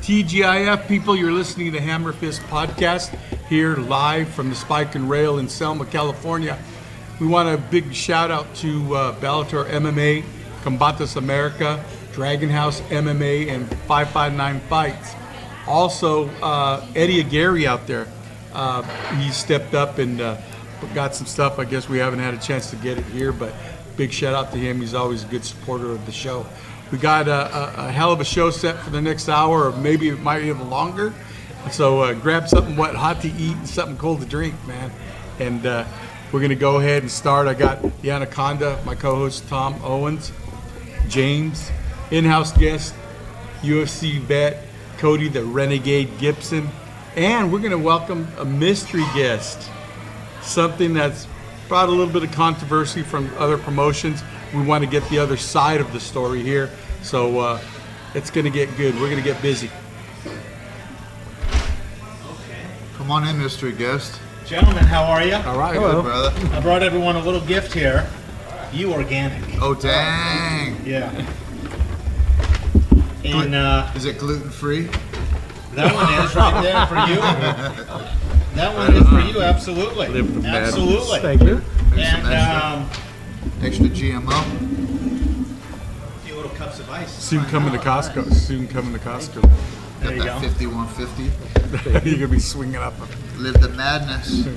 TGIF people, you're listening to HammerFist podcast here live from the Spike and Rail in Selma, California. We want a big shout out to Bellator MMA, Combates America, Dragon House MMA, and 559 Fights. Also, Eddie Aguirre out there. He stepped up and got some stuff. I guess we haven't had a chance to get it here, but big shout out to him. He's always a good supporter of the show. We got a hell of a show set for the next hour, or maybe it might be even longer. So grab something hot to eat and something cold to drink, man. And we're going to go ahead and start. I got the Anaconda, my co-host Tom Owens, James, in-house guest, UFC vet, Cody the Renegade Gibson. And we're going to welcome a mystery guest, something that's brought a little bit of controversy from other promotions. We want to get the other side of the story here, so it's going to get good. We're going to get busy. Come on in, mystery guest. Gentlemen, how are you? All right. Hello, brother. I brought everyone a little gift here. You organic. Oh, dang. Yeah. And Is it gluten-free? that one is right there for you. That one is for you, absolutely. Live the Absolutely. Thank you. Maybe some And extra GMO. a few little cups of ice. Soon coming to Costco. There you Got go. that 5150. You're going to be swinging up. Live the madness.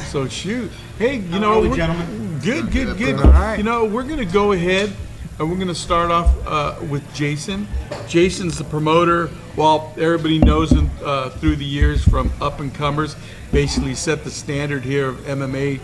So shoot. Hey, you How know, are we, we're- gentlemen? Good. All right. You know, we're going to go ahead and we're going to start off with Jason. Jason's the promoter. Well, everybody knows him through the years from up and comers. Basically set the standard here of MMA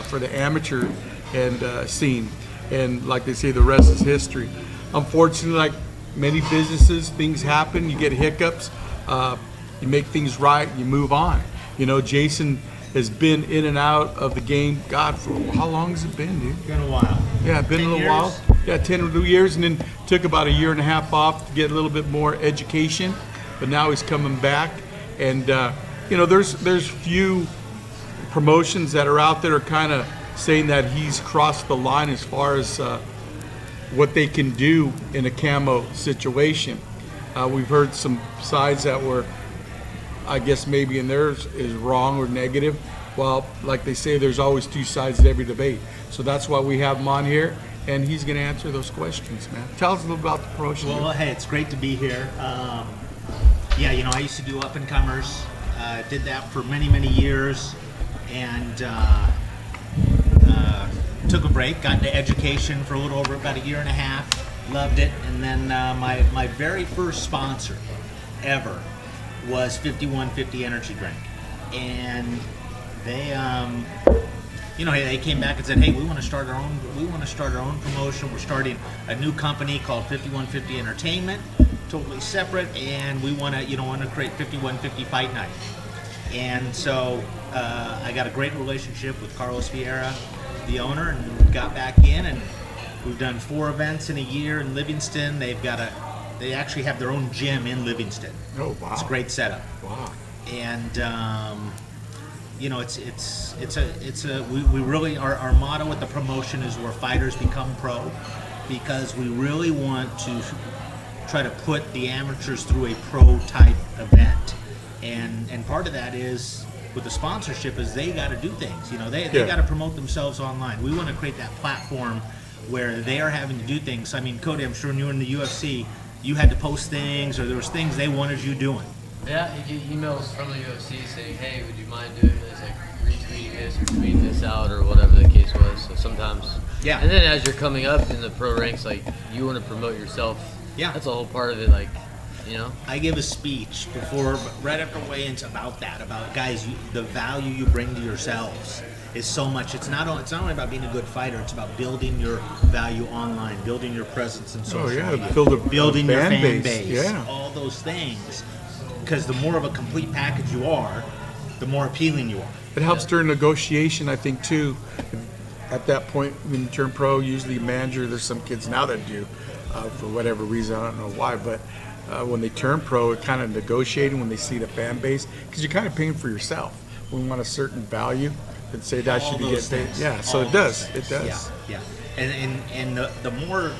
for the amateur and scene. And like they say, the rest is history. Unfortunately, like many businesses, things happen. You get hiccups. You make things right. You move on. You know, Jason has been in and out of the game. God, for how long has it been, dude? Been a while. Yeah, been 10 a little years? while. Yeah, 10 years, and then took about a year and a half off to get a little bit more education. But now he's coming back, and you know, there's few promotions that are out there are kind of saying that he's crossed the line as far as what they can do in a camo situation. We've heard some sides that were, I guess maybe in theirs is wrong or negative. Well, like they say, there's always two sides to every debate. So that's why we have him on here, and he's going to answer those questions, man. Tell us a little about the promotion. Well, hey, it's great to be here. Yeah, you know, I used to do up and comers. Did that for many, many years, and took a break. Got into education for a little over about a year and a half. Loved it, and then my very first sponsor ever was 5150 Energy Drink, and they you know, they came back and said, hey, we want to start our own promotion. We're starting a new company called 5150 Entertainment, totally separate, and we want to create 5150 Fight Night. And so I got a great relationship with Carlos Vieira, the owner, and got back in, and we've done 4 events in a year in Livingston. They actually have their own gym in Livingston. Oh, wow. It's a great setup. Wow. And you know, we really, our motto with the promotion is where fighters become pro, because we really want to try to put the amateurs through a pro type event, and part of that is with the sponsorship is they got to do things. You know, they got to promote themselves online. We want to create that platform where they are having to do things. I mean, Cody, I'm sure when you were in the UFC, you had to post things, or there was things they wanted you doing. Yeah, you get emails from the UFC saying, hey, would you mind doing this, like retweeting this or tweeting this out or whatever the case was. So sometimes, Yeah. And then as you're coming up in the pro ranks, like you want to promote yourself. Yeah. That's a whole part of it, like, you know. I give a speech right after weigh-ins about guys, the value you bring to yourselves is so much. It's not only about being a good fighter. It's about building your value online, building your presence in social media, building your fan base, yeah. all those things. Because the more of a complete package you are, the more appealing you are. It helps during negotiation, I think, too. At that point, when you turn pro, usually a manager, there's some kids now that do, for whatever reason, I don't know why, but when they turn pro, it kind of negotiating when they see the fan base, because you're kind of paying for yourself. When we want a certain value, and say that should be get paid. Yeah, so it does. It does. Yeah. And the more,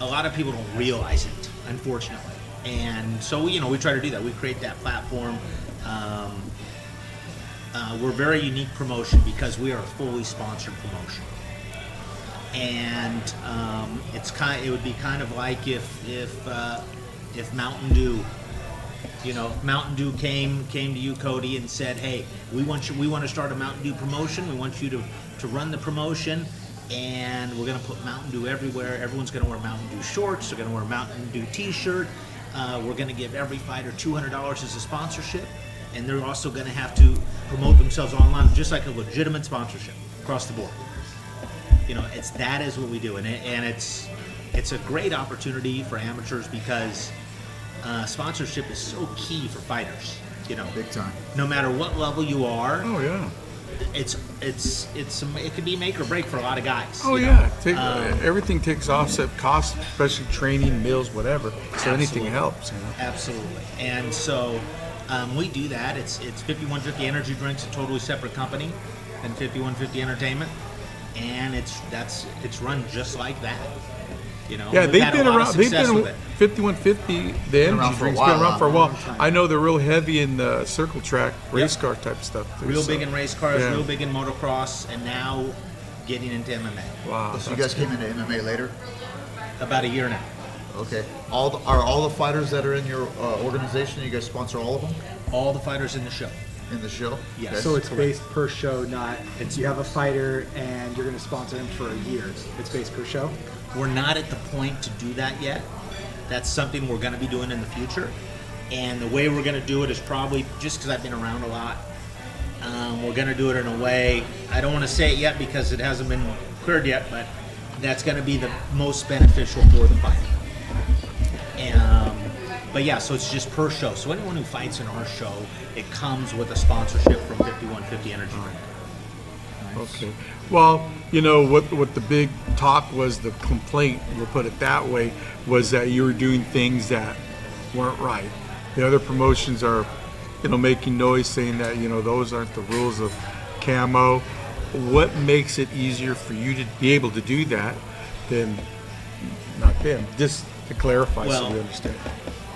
a lot of people don't realize it, unfortunately. And so we try to do that. We create that platform. We're a very unique promotion because we are a fully sponsored promotion. And it would be kind of like if Mountain Dew, Mountain Dew came to you, Cody, and said, "Hey, we want to start a Mountain Dew promotion. We want you to run the promotion, and we're going to put Mountain Dew everywhere. Everyone's going to wear Mountain Dew shorts. They're going to wear a Mountain Dew T-shirt. We're going to give every fighter $200 as a sponsorship, and they're also going to have to promote themselves online, just like a legitimate sponsorship across the board." That is what we do, and it's a great opportunity for amateurs because sponsorship is so key for fighters. Big time. No matter what level you are, Oh yeah. it could be make or break for a lot of guys. Oh yeah. Everything takes offset costs, especially training, meals, whatever. So anything Absolutely. helps. Absolutely. And so we do that. It's 5150 Energy Drinks, a totally separate company than 5150 Entertainment, and it's run just like that. Yeah, We've they've had a been lot of around. They've success been with it. 5150. The energy around for a drink's while been around now. for a while. Long time. I know they're real heavy in the circle track, race car type stuff. Too, Real so, big in race cars, yeah. real big in motocross, and now getting into MMA. Wow. So you guys came into MMA later? About a year now. Okay. Are all the fighters that are in your organization, you guys sponsor all of them All the fighters in the show. in the show? Yes. Okay. So it's based per show, not you have a fighter and you're going to sponsor him for a year. It's based per show. We're not at the point to do that yet. That's something we're going to be doing in the future. And the way we're going to do it is probably, just because I've been around a lot, we're going to do it in a way, I don't want to say it yet because it hasn't been cleared yet, but that's going to be the most beneficial for the fight. But yeah, so it's just per show. So anyone who fights in our show, it comes with a sponsorship from 5150 Energy Drink. Okay. Well, what the big talk was, the complaint, we'll put it that way, was that you were doing things that weren't right. The other promotions are, making noise saying that, those aren't the rules of camo. What makes it easier for you to be able to do that than not them? Just to clarify so we understand.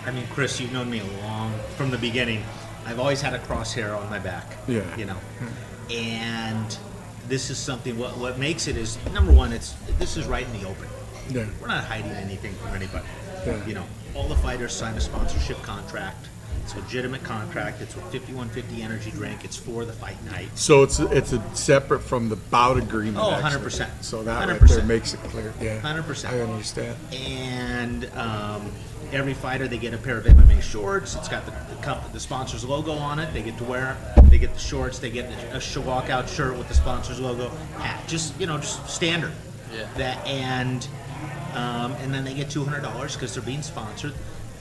I mean, Chris, you've known me from the beginning. I've always had a crosshair on my back. Yeah. And this is something. What makes it is, number one, this is right in the open. Yeah. We're not hiding anything from anybody. Yeah. All the fighters sign a sponsorship contract. It's a legitimate contract. It's with 5150 Energy Drink. It's for the fight night. So it's a separate from the bout agreement. Oh, actually. 100%. So that right 100%. there makes it clear. Yeah. 100%. I understand. And every fighter, they get a pair of MMA shorts. It's got the sponsor's logo on it. They get to wear. They get the shorts. They get a walkout shirt with the sponsor's logo. Hat. Just standard. Yeah. And then they get $200 because they're being sponsored.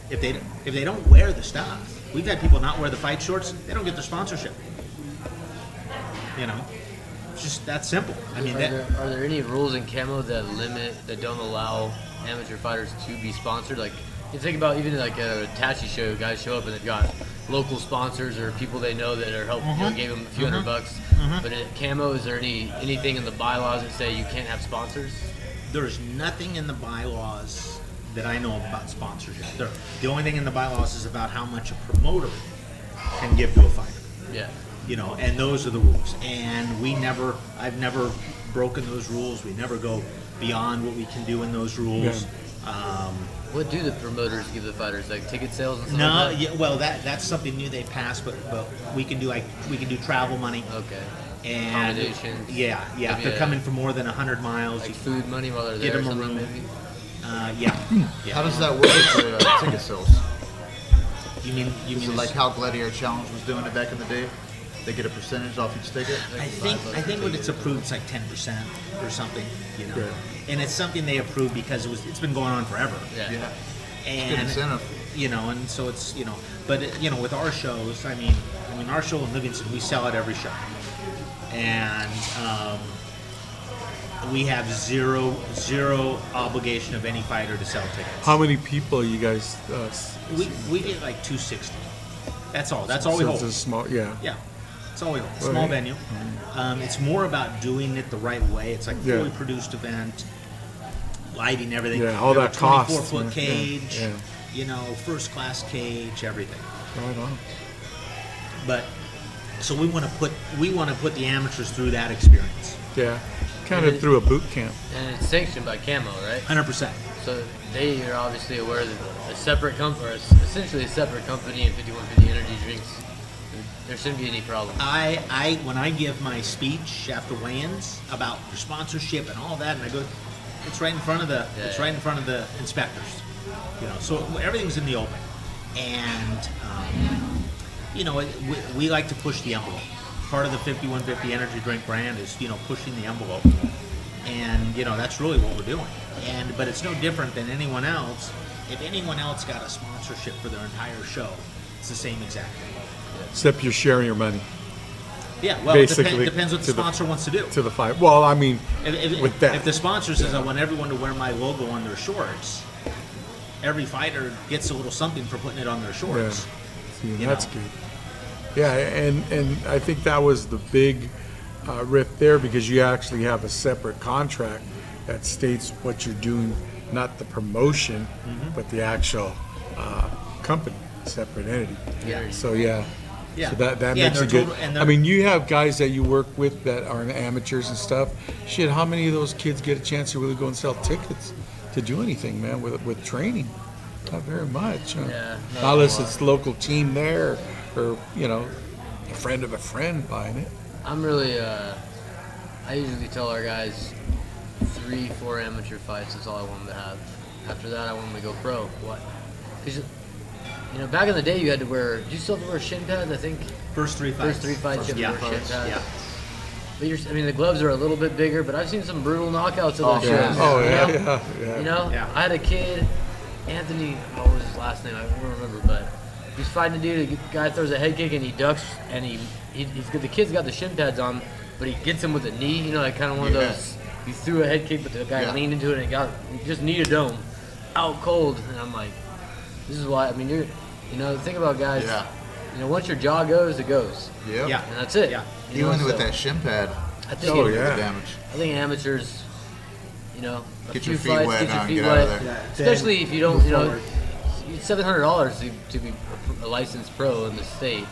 If they don't wear the stuff, we've had people not wear the fight shorts. They don't get their sponsorship. It's just that simple. I mean, Are there any rules in camo that don't allow amateur fighters to be sponsored? Like, you think about even like a Tachi show, guys show up and they've got local sponsors or people they know that are helping, gave them a few $100. But in camo, is there anything in the bylaws that say you can't have sponsors? there's nothing in the bylaws that I know about sponsorship. The only thing in the bylaws is about how much a promoter can give to a fighter. Yeah. You know, and those are the rules. And I've never broken those rules. We never go beyond what we can do in those rules. Yeah. What do the promoters give the fighters? Like ticket sales and stuff No, like that? yeah, well that's something new they passed, but we can do travel money. Okay. And Accommodations. Yeah. If Maybe they're coming for more than 100 miles, Like food money while they're Get there or them a something room. maybe? yeah. How does that work for ticket sales? You mean Is it like how Gladiator Challenge was doing it back in the day? They get a percentage off each ticket? I think when it's approved, it's like 10% or something, you know. Good. And it's something they approved because it's been going on forever. Yeah. Yeah. And Good incentive. you know, and so it's but with our shows, I mean our show in Livingston, we sell at every show, and we have zero obligation of any fighter to sell tickets. How many people you guys? We get like 260. That's all. That's all we so hold. It's a small, yeah. Yeah, that's all we hold. Small Right. venue. It's more about doing it the right way. It's like Yeah. fully produced event, lighting, everything. Yeah, all We have that a costs. 24-foot cage. Yeah. first class cage, everything. Right on. But so we want to put the amateurs through that experience. Yeah. Kind of through a boot camp. And it's sanctioned by Camo, right? 100%. So they are obviously aware that a separate company, or essentially a separate company in 5150 Energy Drinks, there shouldn't be any problem. When I give my speech after weigh-ins about your sponsorship and all that, and I go, it's right in front of the right in front of the inspectors. So everything's in the open, and we like to push the envelope. Part of the 5150 Energy Drink brand is pushing the envelope, and that's really what we're doing. But it's no different than anyone else. If anyone else got a sponsorship for their entire show, it's the same exact thing. Except you're sharing your money Yeah, well, basically it depends what the sponsor wants to do. to the fight. Well, I mean, with that. If the sponsor says, I want everyone to wear my logo on their shorts, every fighter gets a little something for putting it on their shorts. See, you that's know. good. Yeah, and I think that was the big rift there, because you actually have a separate contract that states what you're doing, not the promotion, but the actual company, separate entity. Yeah. So yeah. Yeah. So that Yeah, makes they're it good. total- and I they're- mean, you have guys that you work with that are amateurs and stuff. Shit, how many of those kids get a chance to really go and sell tickets to do anything, man, with training? Not very much. Huh? Yeah, not Unless a lot. it's local team there, or a friend of a friend buying it. I'm really, I usually tell our guys 3-4 amateur fights is all I want them to have. After that, I want them to go pro. What? Because, back in the day, you had to wear, did you still have to wear shin pads, I think? First three fights. First 3 fights, you yeah, have to wear shin pads. yeah. But the gloves are a little bit bigger, but I've seen some brutal knockouts of those Yeah. shows. Oh, you yeah, know? yeah. Yeah. I had a kid, Anthony, what was his last name? I don't remember, but he's fighting a dude. The guy throws a head kick and he ducks, and the kid's got the shin pads on, but he gets him with a knee. Like kind of one of those. He threw a head kick, but the guy leaned into it and he just kneed a dome, out cold. And I'm like, this is why. I mean, think about guys. Yeah. Once your jaw goes, it goes, Yep. Yeah. and that's it. Yeah. Even with so that shin pad, I think Oh, do yeah. the damage. I think amateurs, a Get few your feet fights, wet get your now and feet get out of wet. there. Yeah, Especially then if you don't, move forward. it's $700 to be a licensed pro in the state.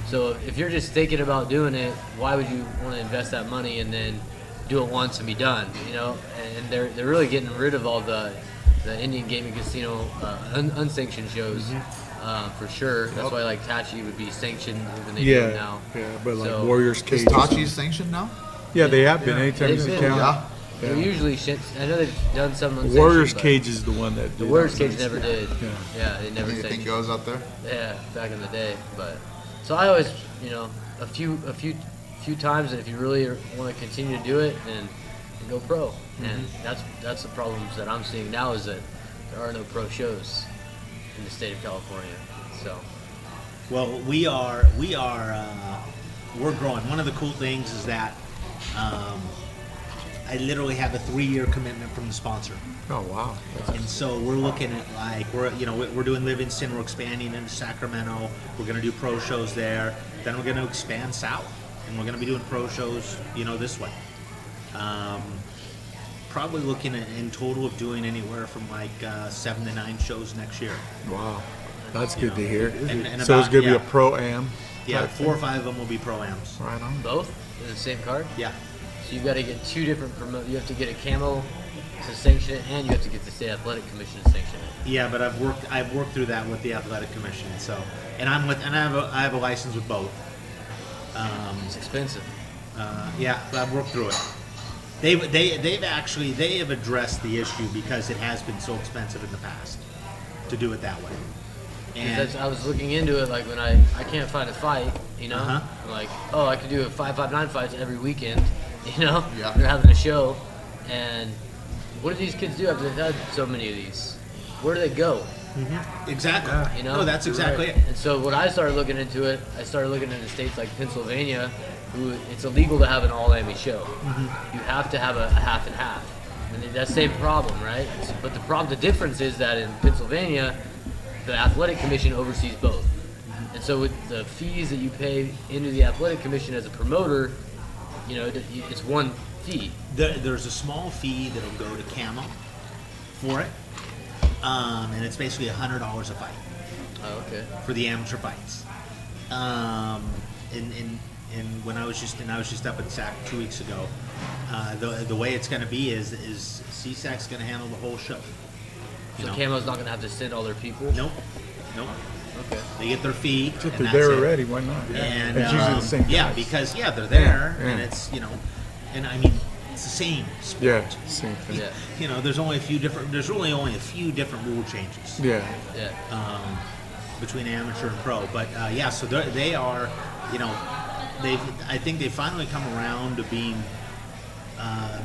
So if you're just thinking about doing it, why would you want to invest that money and then do it once and be done? And they're really getting rid of all the Indian gaming casino unsanctioned shows for sure. That's why like Tachi would be sanctioned when they do it now. Yeah, but like So- Warriors Is cages. Tachi's sanctioned now? Yeah, they have been. Anytime They've you been, count. Yeah. They're usually shit. I know they've done some unsanctioned. Warriors but cage is the one that The did Warriors it. cage never did. Yeah. They never Anything sanctioned. goes out there? Yeah, back in the day, but so I always, a few times, and if you really want to continue to do it, then go pro. And that's the problems that I'm seeing now, is that there are no pro shows in the state of California. So Well, we're growing. One of the cool things is that I literally have a 3-year commitment from the sponsor. Oh wow. And so we're looking at we're doing Livingston, we're expanding into Sacramento, we're going to do pro shows there, then we're going to expand south, and we're going to be doing pro shows, this way. Probably looking at in total of doing anywhere from 7 to 9 shows next year. Wow. That's good to hear. And So it's about- gonna be yeah. a pro-am. Yeah, type 4 or 5 of them will be pro-ams. thing? Right on. both in the same card. Yeah. So you got to get 2 different You have to get a camo to sanction it, and you have to get the state athletic commission to sanction it. Yeah, but I've worked through that with the athletic commission. So, and I have a license with both. It's expensive. Yeah, but I've worked through it. They have addressed the issue because it has been so expensive in the past to do it that way. And I was looking into it, like when I can't find a fight, Uh-huh. I'm like, oh, I could do a 559 fights every weekend, Yeah. They're having a show, and what do these kids do after they've had so many of these? Where do they go? exactly, You know, no, that's exactly Right. it. And so when I started looking into it, I started looking into states like Pennsylvania, who it's illegal to have an all-Emmy show. You have to have a half and half. And that same problem, right? But the difference is that in Pennsylvania, the athletic commission oversees both. And so with the fees that you pay into the athletic commission as a promoter, it's one fee. There's a small fee that'll go to Camo for it, and it's basically $100 a fight Oh, okay. for the amateur fights. And when I was just up in SAC 2 weeks ago, the way it's going to be is CSAC's going to handle the whole show. You So know? Camo's not gonna have to send all their people. Nope. Okay. They get their fee. If and they're that's there it. already, why not? And It's usually the same yeah, guys. because they're there, Yeah, and yeah. it's and I mean it's the same sport. Yeah, same thing. Yeah. There's only a few different. There's really only a few different rule changes. Yeah. Yeah. Between amateur and pro. But so they are, I think they finally come around to being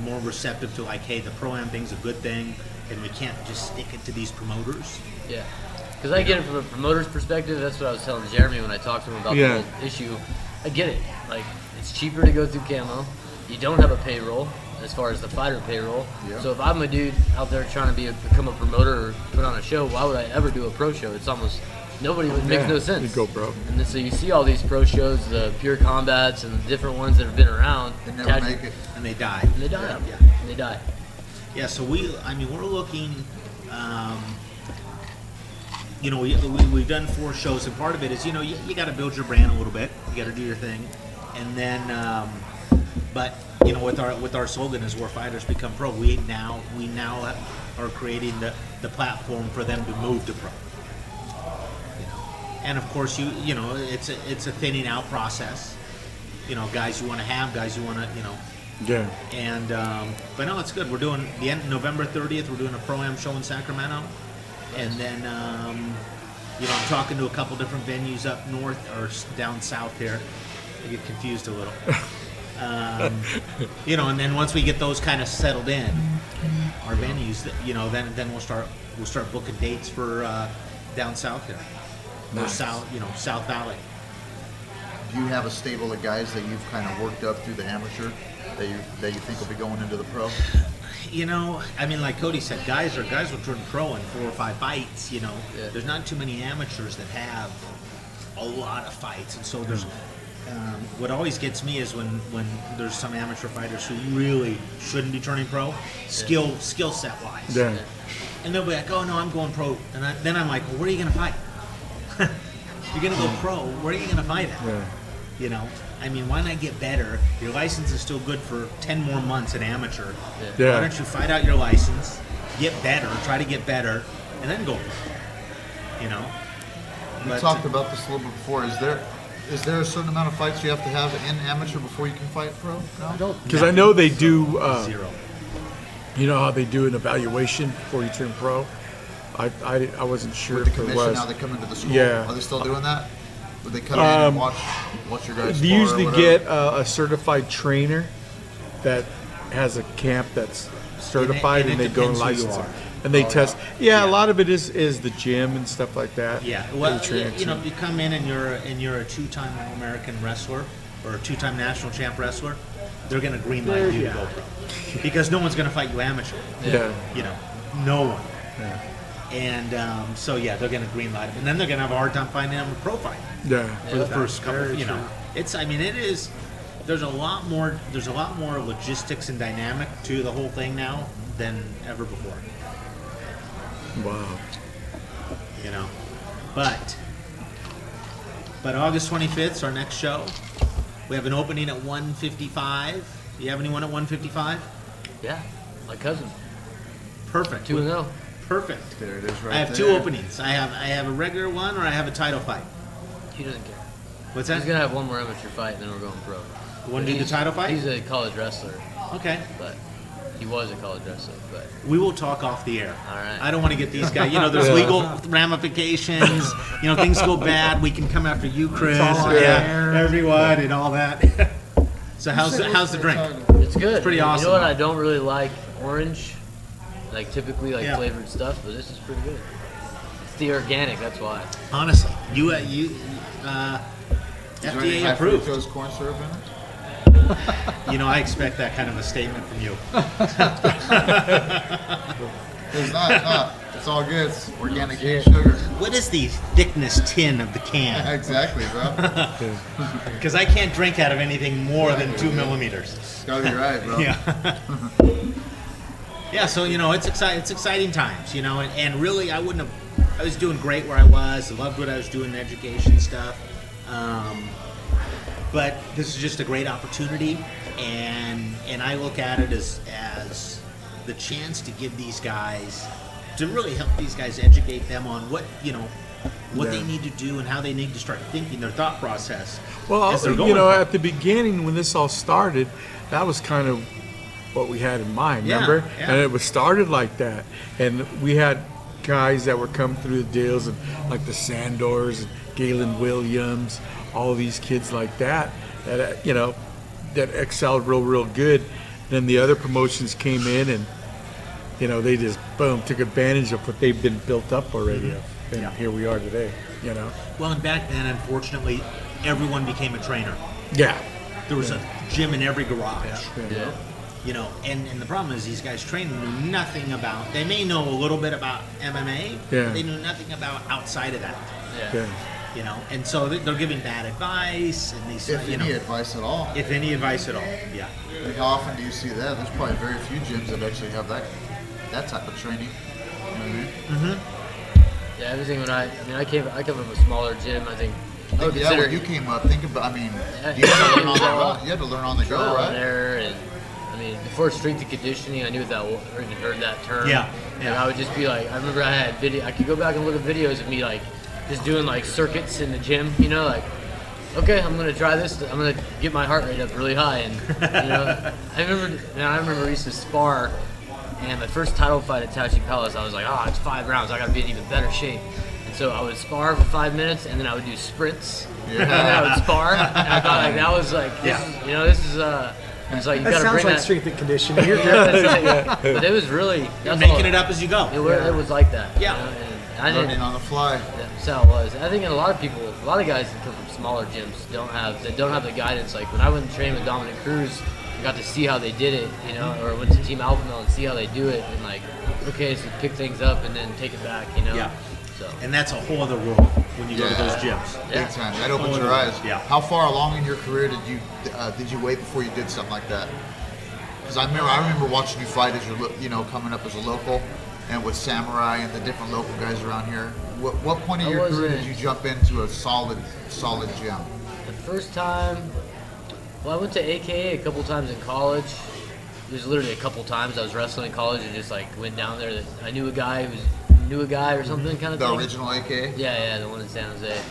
more receptive to like, hey, the pro-am thing's a good thing, and we can't just stick it to these promoters. Yeah. Because I get it from a promoter's perspective. That's what I was telling Jeremy when I talked to him about Yeah. the whole issue. I get it. Like, it's cheaper to go through Camo. You don't have a payroll as far as the fighter payroll. Yeah. So if I'm a dude out there trying to become a promoter or put on a show, why would I ever do a pro show? It's almost nobody. It makes no sense. You go, bro. And then, so you see all these pro shows, the Pure Combats and the different ones that have been around. They never make it. And they die. And they die. Yeah. And they die. Yeah, so we're looking, we've done 4 shows, and part of it is, you got to build your brand a little bit. You got to do your thing. And then, but, with our slogan is where fighters become pro, we now are creating the platform for them to move to pro. And of course, it's a thinning out process. Guys you want to have, guys you want to, Yeah. And but no, it's good. We're doing the end November 30th. We're doing a pro-am show in Sacramento, and then I'm talking to a couple different venues up north or down south here. I get confused a little. And then once we get those kind of settled in, our venues, then we'll start booking dates for down south here, or Nice. South Valley. Do you have a stable of guys that you've kind of worked up through the amateur that you think will be going into the pro? Like Cody said, guys will turn pro in 4 or 5 fights. Yeah. There's not too many amateurs that have a lot of fights, and so there's. What always gets me is when there's some amateur fighters who really shouldn't be turning pro, skill set wise. Yeah. And they'll be like, "Oh no, I'm going pro," and then I'm like, "Well, where are you gonna fight? You're gonna go pro. Where are you gonna fight at?" Yeah. Why not get better? Your license is still good for 10 more months at amateur. Yeah. Why don't you fight out your license, get better, try to get better, and then go pro? We But- talked about this a little bit before. Is there a certain amount of fights you have to have in amateur before you can fight pro? No? Because I know they do, 0. you know how they do an evaluation before you turn pro? I wasn't sure With the if it commission, was. now they come into the school. Yeah. Are they still doing that? Would they come in and watch your guys They spar or usually whatever? get a certified trainer that has a camp that's certified, and and it they go and depends who you license it. are. And they test. Yeah, Yeah. a lot of it is the gym and stuff like that. Yeah, They well, train it too. if you come in and you're a 2-time All-American wrestler or a 2-time national champ wrestler, they're gonna green light you to go pro because no one's gonna fight you amateur. Yeah. No one. Yeah. And they're gonna green light them, and then they're gonna have a hard time finding them a pro fight Yeah. for the first couple. It is. There's a lot more logistics and dynamic to the whole thing now than ever before. Wow. But August 25th is our next show. We have an opening at 155. Do you have anyone at 155? Yeah. My cousin. Perfect. 2-0. Perfect. There it is right I have there. 2 openings. I have a regular one, or I have a title fight. He doesn't care. What's He's that? gonna have one more amateur fight, and then we're going pro. You want to do the title fight? He's a college wrestler, Okay. but he was a college wrestler. But We will talk off the air. All right. I don't want to get these guys. There's legal ramifications. Things go bad. We can come after you, Chris. on air. Everyone and all that. So how's the drink? it's good. pretty awesome, You know what? though. I don't really like orange, like typically Yeah. flavored stuff, but this is pretty good. It's the organic. That's why. Honestly, you Is there any FDA high approved. fructose corn syrup in it? I expect that kind of a statement from you. It's not. It's all good. It's organic cane sugar. What is the thickness tin of the can? Exactly, bro. Because I can't drink out of anything more than 2 millimeters. It's gotta be right, bro. Yeah. Yeah, so it's exciting times, and really I was doing great where I was. I loved what I was doing, the education stuff. But this is just a great opportunity, and I look at it as the chance to give these guys, to really help these guys, educate them on what they need to do and how they need to start thinking, their thought process. Well, as they're going at the beginning when this all started, that was kind of what we had in mind, remember? Yeah. And it was started like that. And we had guys that were coming through the deals, and like the Sandors and Galen Williams, all these kids like that that excelled real good. Then the other promotions came in, and they just took advantage of what they've been built up already. And here we are today. Well, and back then, unfortunately, everyone became a trainer. Yeah. There was a gym in every garage. Yeah. And the problem is these guys training knew nothing about. They may know a little bit about MMA, Yeah. but they knew nothing about outside of that. Yeah. And so they're giving bad advice, and these, If any advice at all. if any advice at all. Yeah. Like, how often do you see that? There's probably very few gyms that actually have that type of training. You know what I mean? Yeah, everything when I come from a smaller gym. I think I would consider When you came up, think about. You had to learn on the go, trial right? and error, and before strength and conditioning, I knew that or even heard that term. Yeah. And I would just be like, I remember I had video. I could go back and look at videos of me like just doing like circuits in the gym. Okay, I'm gonna try this. I'm gonna get my heart rate up really high, and I remember we used to spar. And my first title fight at Tachi Palace, I was like, it's 5 rounds. I got to be in even better shape. And so I would spar for 5 minutes, and then I would do sprints. Yeah. And then I would spar. And I thought like that was like, it's like you That got to sounds bring like that. strength and conditioning. But it was really You're making it up as you go. It was like that. Yeah. And I Learning didn't. on the fly. That's how it was. I think a lot of guys that come from smaller gyms don't have the guidance. Like when I went and trained with Dominic Cruz, I got to see how they did it, or went to Team Alpha Male and see how they do it, and like, okay, so pick things up and then take it back, Yeah. So And that's a whole other world when you go to those gyms. Big time. That opens your eyes. Yeah. How far along in your career did you wait before you did something like that? Because I remember watching you fight as coming up as a local, and with Samurai and the different local guys around here. What point of your career did you jump into a solid gym? the first time, well, I went to AKA a couple times in college. It was literally a couple times I was wrestling in college and just like went down there. That I knew a guy or something kind of The thing. original AK? Yeah, the one in San Jose.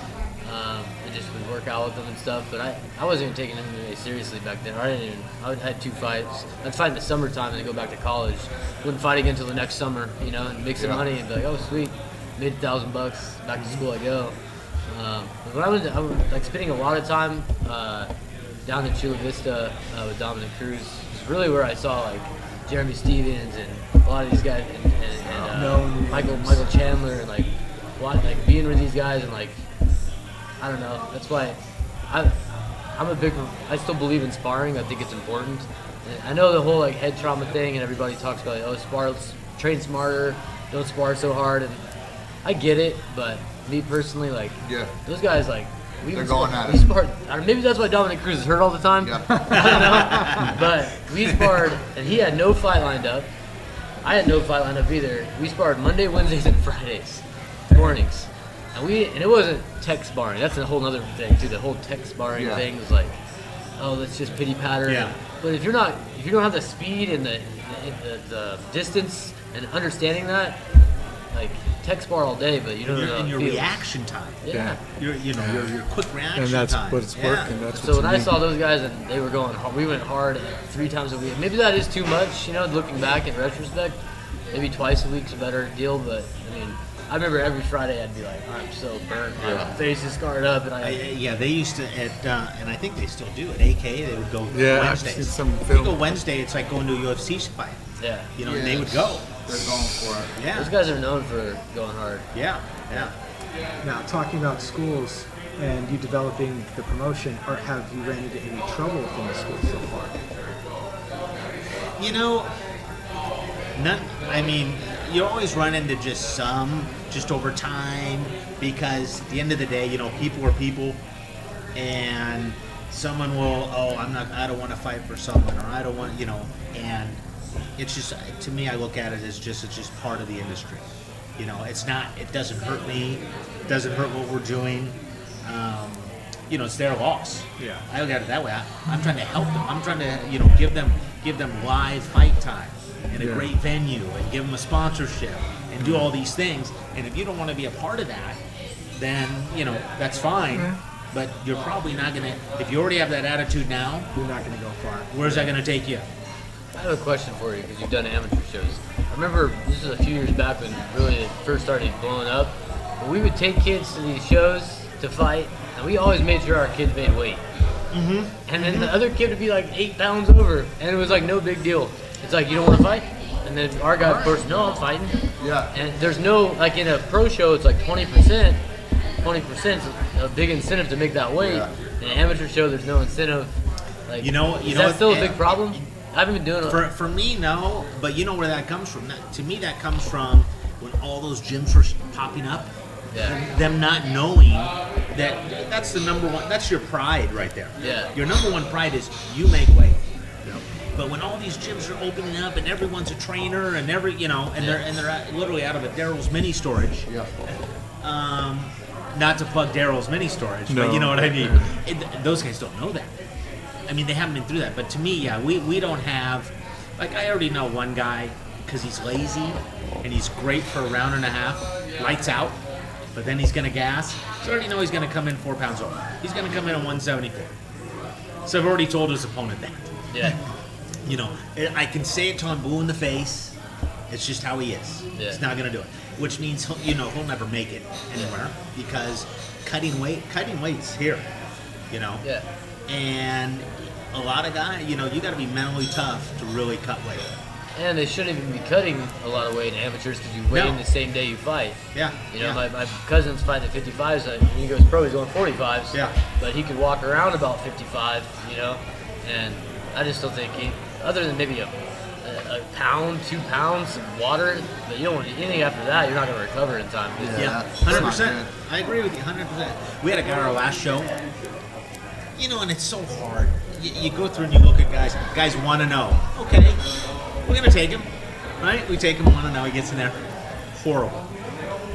I just would work out with them and stuff, but I wasn't even taking MMA seriously back then. I had 2 fights. I'd fight in the summertime and then go back to college. Wouldn't fight again until the next summer, and make some money and be like, oh sweet, made $1,000, back to school I go. But I was like spending a lot of time down in Chula Vista with Dominic Cruz. It's really where I saw like Jeremy Stevens and a lot of these guys and Michael Chandler and like being with these guys and like I don't know. That's why I still believe in sparring. I think it's important. And I know the whole like head trauma thing and everybody talks about train smarter, don't spar so hard, and I get it, but me personally, like those guys like They're going at we it. sparred. Maybe that's why Dominic Cruz is hurt all the time. Yeah. I don't know. But we sparred, and he had no fight lined up. I had no fight lined up either. We sparred Monday, Wednesdays, and Fridays mornings, and it wasn't tech sparring. That's a whole other thing too. The whole tech sparring thing was like, oh, let's just pity patter. Yeah. But if you don't have the speed and the distance and understanding that, like tech spar all day, but you don't know And your how it feels. reaction time. Yeah. Your quick reaction And that's time. what's working. That's So when what I saw those guys and they were going hard, we went hard 3 times a week. Maybe that is too much, looking back in retrospect. Maybe twice a week's a better deal, but I mean, I remember every Friday I'd be like, I'm so burnt, my face is scarred up, and They used to and I think they still do at AK. They would go I've seen Wednesdays. some They film. go Wednesday. It's like going to a UFC fight. yeah. And they would go. They're going for it. Yeah. Those guys are known for going hard. Yeah. Now, talking about schools and you developing the promotion, or have you ran into any trouble within the school so far? None. I mean, you always run into just over time, because at the end of the day, people are people, and someone will, I don't want to fight for someone, or I don't want, and it's just, to me, I look at it as it's just part of the industry. You know, it doesn't hurt me, it doesn't hurt what we're doing. You know, it's their loss. Yeah. I look at it that way. I'm trying to help them. I'm trying to, give them live fight time in a great venue and give them a sponsorship and do all these things. And if you don't want to be a part of that, then, that's fine. But you're probably not going to, if you already have that attitude now, You're not going to go far. where's that going to take you? I have a question for you because you've done amateur shows. I remember this is a few years back when really it first started blowing up. But we would take kids to these shows to fight, and we always made sure our kids made weight. Mm-hmm. And then the other kid would be like 8 pounds over, and it was like no big deal. It's like, you don't want to fight? And then our guy, of course, no, I'm fighting. Yeah. And there's no, like in a pro show, it's like 20%. 20% is a big incentive to make that weight. Yeah. In an amateur show, there's no incentive. Like, is that what- still a big problem? I haven't been doing it. For me, no. But you know where that comes from? To me, that comes from when all those gyms were popping up. Yeah. Them not knowing that that's the number one. That's your pride right there. Yeah. Your number one pride is you make weight. But when all these gyms are opening up and everyone's a trainer and they're literally out of a Daryl's mini storage. Yeah. Not to plug Daryl's mini storage, No. but you know what I mean. Those guys don't know that. I mean, they haven't been through that. But to me, we don't have. Like, I already know one guy because he's lazy and he's great for a round and a half, lights out. But then he's going to gas. So I already know he's going to come in 4 pounds over. He's going to come in at 174. So I've already told his opponent that. Yeah. I can say it to him blue in the face. It's just how he is. Yeah. He's not going to do it. Which means he'll never make it anywhere because cutting weight's here. Yeah. And a lot of guys, you got to be mentally tough to really cut weight. And they shouldn't even be cutting a lot of weight in amateurs because you weigh No. in the same day you fight. Yeah. My cousin's fighting at 55s, and when he goes pro, he's going 45s. Yeah. But he could walk around about 55, and I just don't think other than maybe a pound, 2 pounds of water, but you don't want to do anything after that, you're not going to recover in time. Yeah, that's not 100%. good. I agree with you, 100%. We had a guy on our last show, and it's so hard. You go through and you look at guys want to know. Okay, we're going to take him, right? We take him, want to know. He gets in there. Horrible.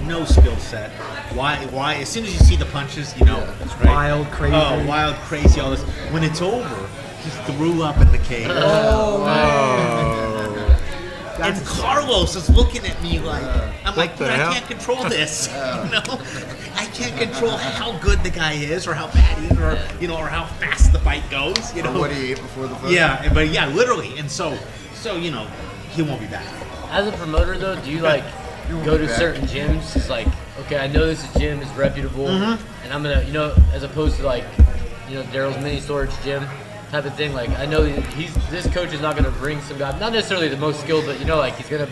No skill set. Why? As soon as you see the punches, it's right. Wild, crazy. Oh, wild, crazy, all this. When it's over, he threw up in the cage. And Carlos is looking at me like, I'm like, the dude, I hell? can't control this. I can't control how good the guy is, or how bad he is, or how fast the fight goes. What he ate before the fight? Yeah, but literally, and so he won't be back. As a promoter, though, do you go to certain gyms? It's like, okay, I know this gym is reputable, and I'm gonna, as opposed to Daryl's mini storage gym type of thing. Like, I know this coach is not gonna bring some guy, not necessarily the most skilled, but he's gonna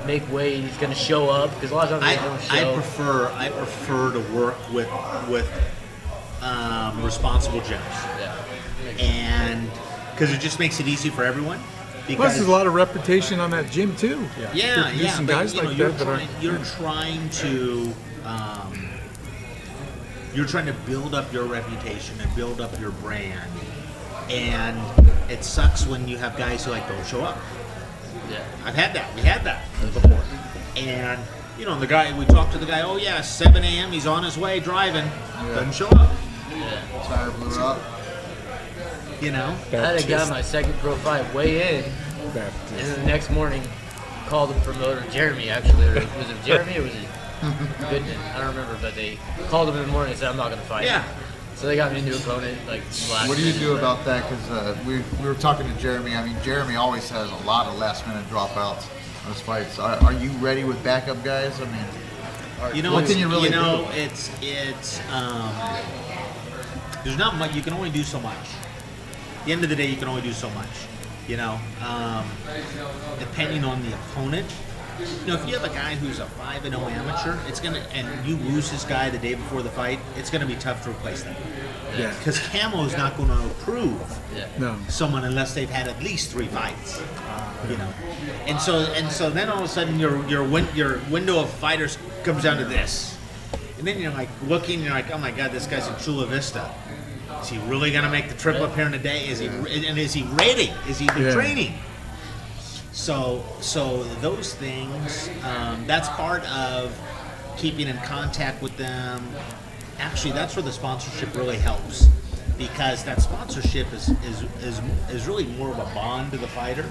make weight. He's gonna show up because a lot of times they don't show. I prefer to work with responsible gyms, Yeah. and because it just makes it easy for everyone. Plus, Because there's a lot of reputation on that gym too. Yeah, Producing but guys like you're that that are- trying to you're trying to build up your reputation and build up your brand, and it sucks when you have guys who don't show up. Yeah. I've had that. We had that before, and the guy, we talked to the guy. Oh yeah, 7 a.m. He's on his way driving. Doesn't show up. Tire blew up. I had a guy my second pro fight weigh in, and then the next morning called the promoter, Jeremy actually, or was it Jeremy or was it Goodman? I don't remember, but they called him in the morning and said, I'm not going to fight. Yeah. So they got me a new opponent last What do you minute, do but- about that? Because we were talking to Jeremy. I mean, Jeremy always has a lot of last-minute dropouts on his fights. Are you ready with backup guys? I mean, what can you really do? It's there's not much. You can only do so much. At the end of the day, you can only do so much. Depending on the opponent. If you have a guy who's a 5-0 amateur, and you lose this guy the day before the fight, it's gonna be tough to replace them. Yeah. Because Camo's not going to approve Yeah. No. someone unless they've had at least 3 fights. And so then all of a sudden your window of fighters comes down to this, and then you're like looking, you're like, oh my God, this guy's in Chula Vista. Is he really gonna make the trip up here in a day? Is he ready? Is he been Yeah. training? So those things, that's part of keeping in contact with them. Actually, that's where the sponsorship really helps, because that sponsorship is really more of a bond to the fighter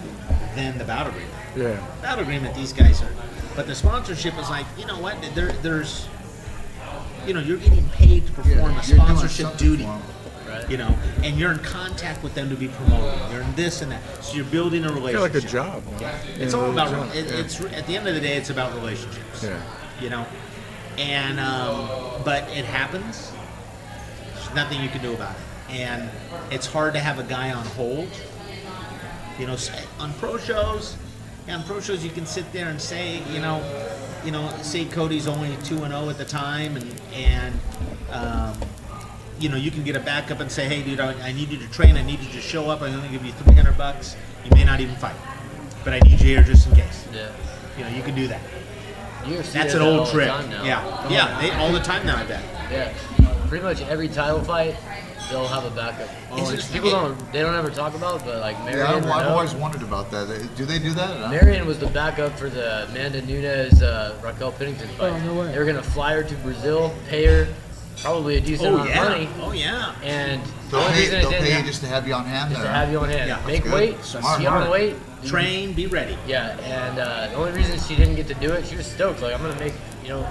than the bout agreement. Yeah. Bout agreement, these guys are, but the sponsorship is like, you know what? There's, you're getting paid to perform a you're doing sponsorship something duty. for 'em. Right. And you're in contact with them to be promoted. You're in this and that, so you're building a Kind relationship. of like a job. Man. It's Yeah, all really a about. job. It's at the end of the day, it's about relationships. Yeah. And but it happens. There's nothing you can do about it, and it's hard to have a guy on hold. On pro shows. On pro shows, you can sit there and say, say Cody's only 2-0 at the time, and you can get a backup and say, hey, dude, I need you to train. I need you to show up. I'm going to give you $300. You may not even fight, but I need you here just in case. Yeah. You can do that. UFC That's does an that all old the trick. time now. Yeah. They, all the time now, I bet. Yeah. Pretty much every title fight, they'll have a backup. People don't ever talk about, but like Marion. Yeah, I've Renault, always wondered about that. Do they do that? Marion was the backup for the Amanda Nunes Raquel Pennington fight. Oh, no way. They were gonna fly her to Brazil, pay her probably a decent amount of money, Oh, yeah. and the They'll only reason pay it didn't you happen just to have you on hand is there. to have you on hand, Yeah, make good. weight, Smart. be on weight. Train, be ready. Yeah, and the only reason she didn't get to do it, she was stoked. Like, I'm gonna make,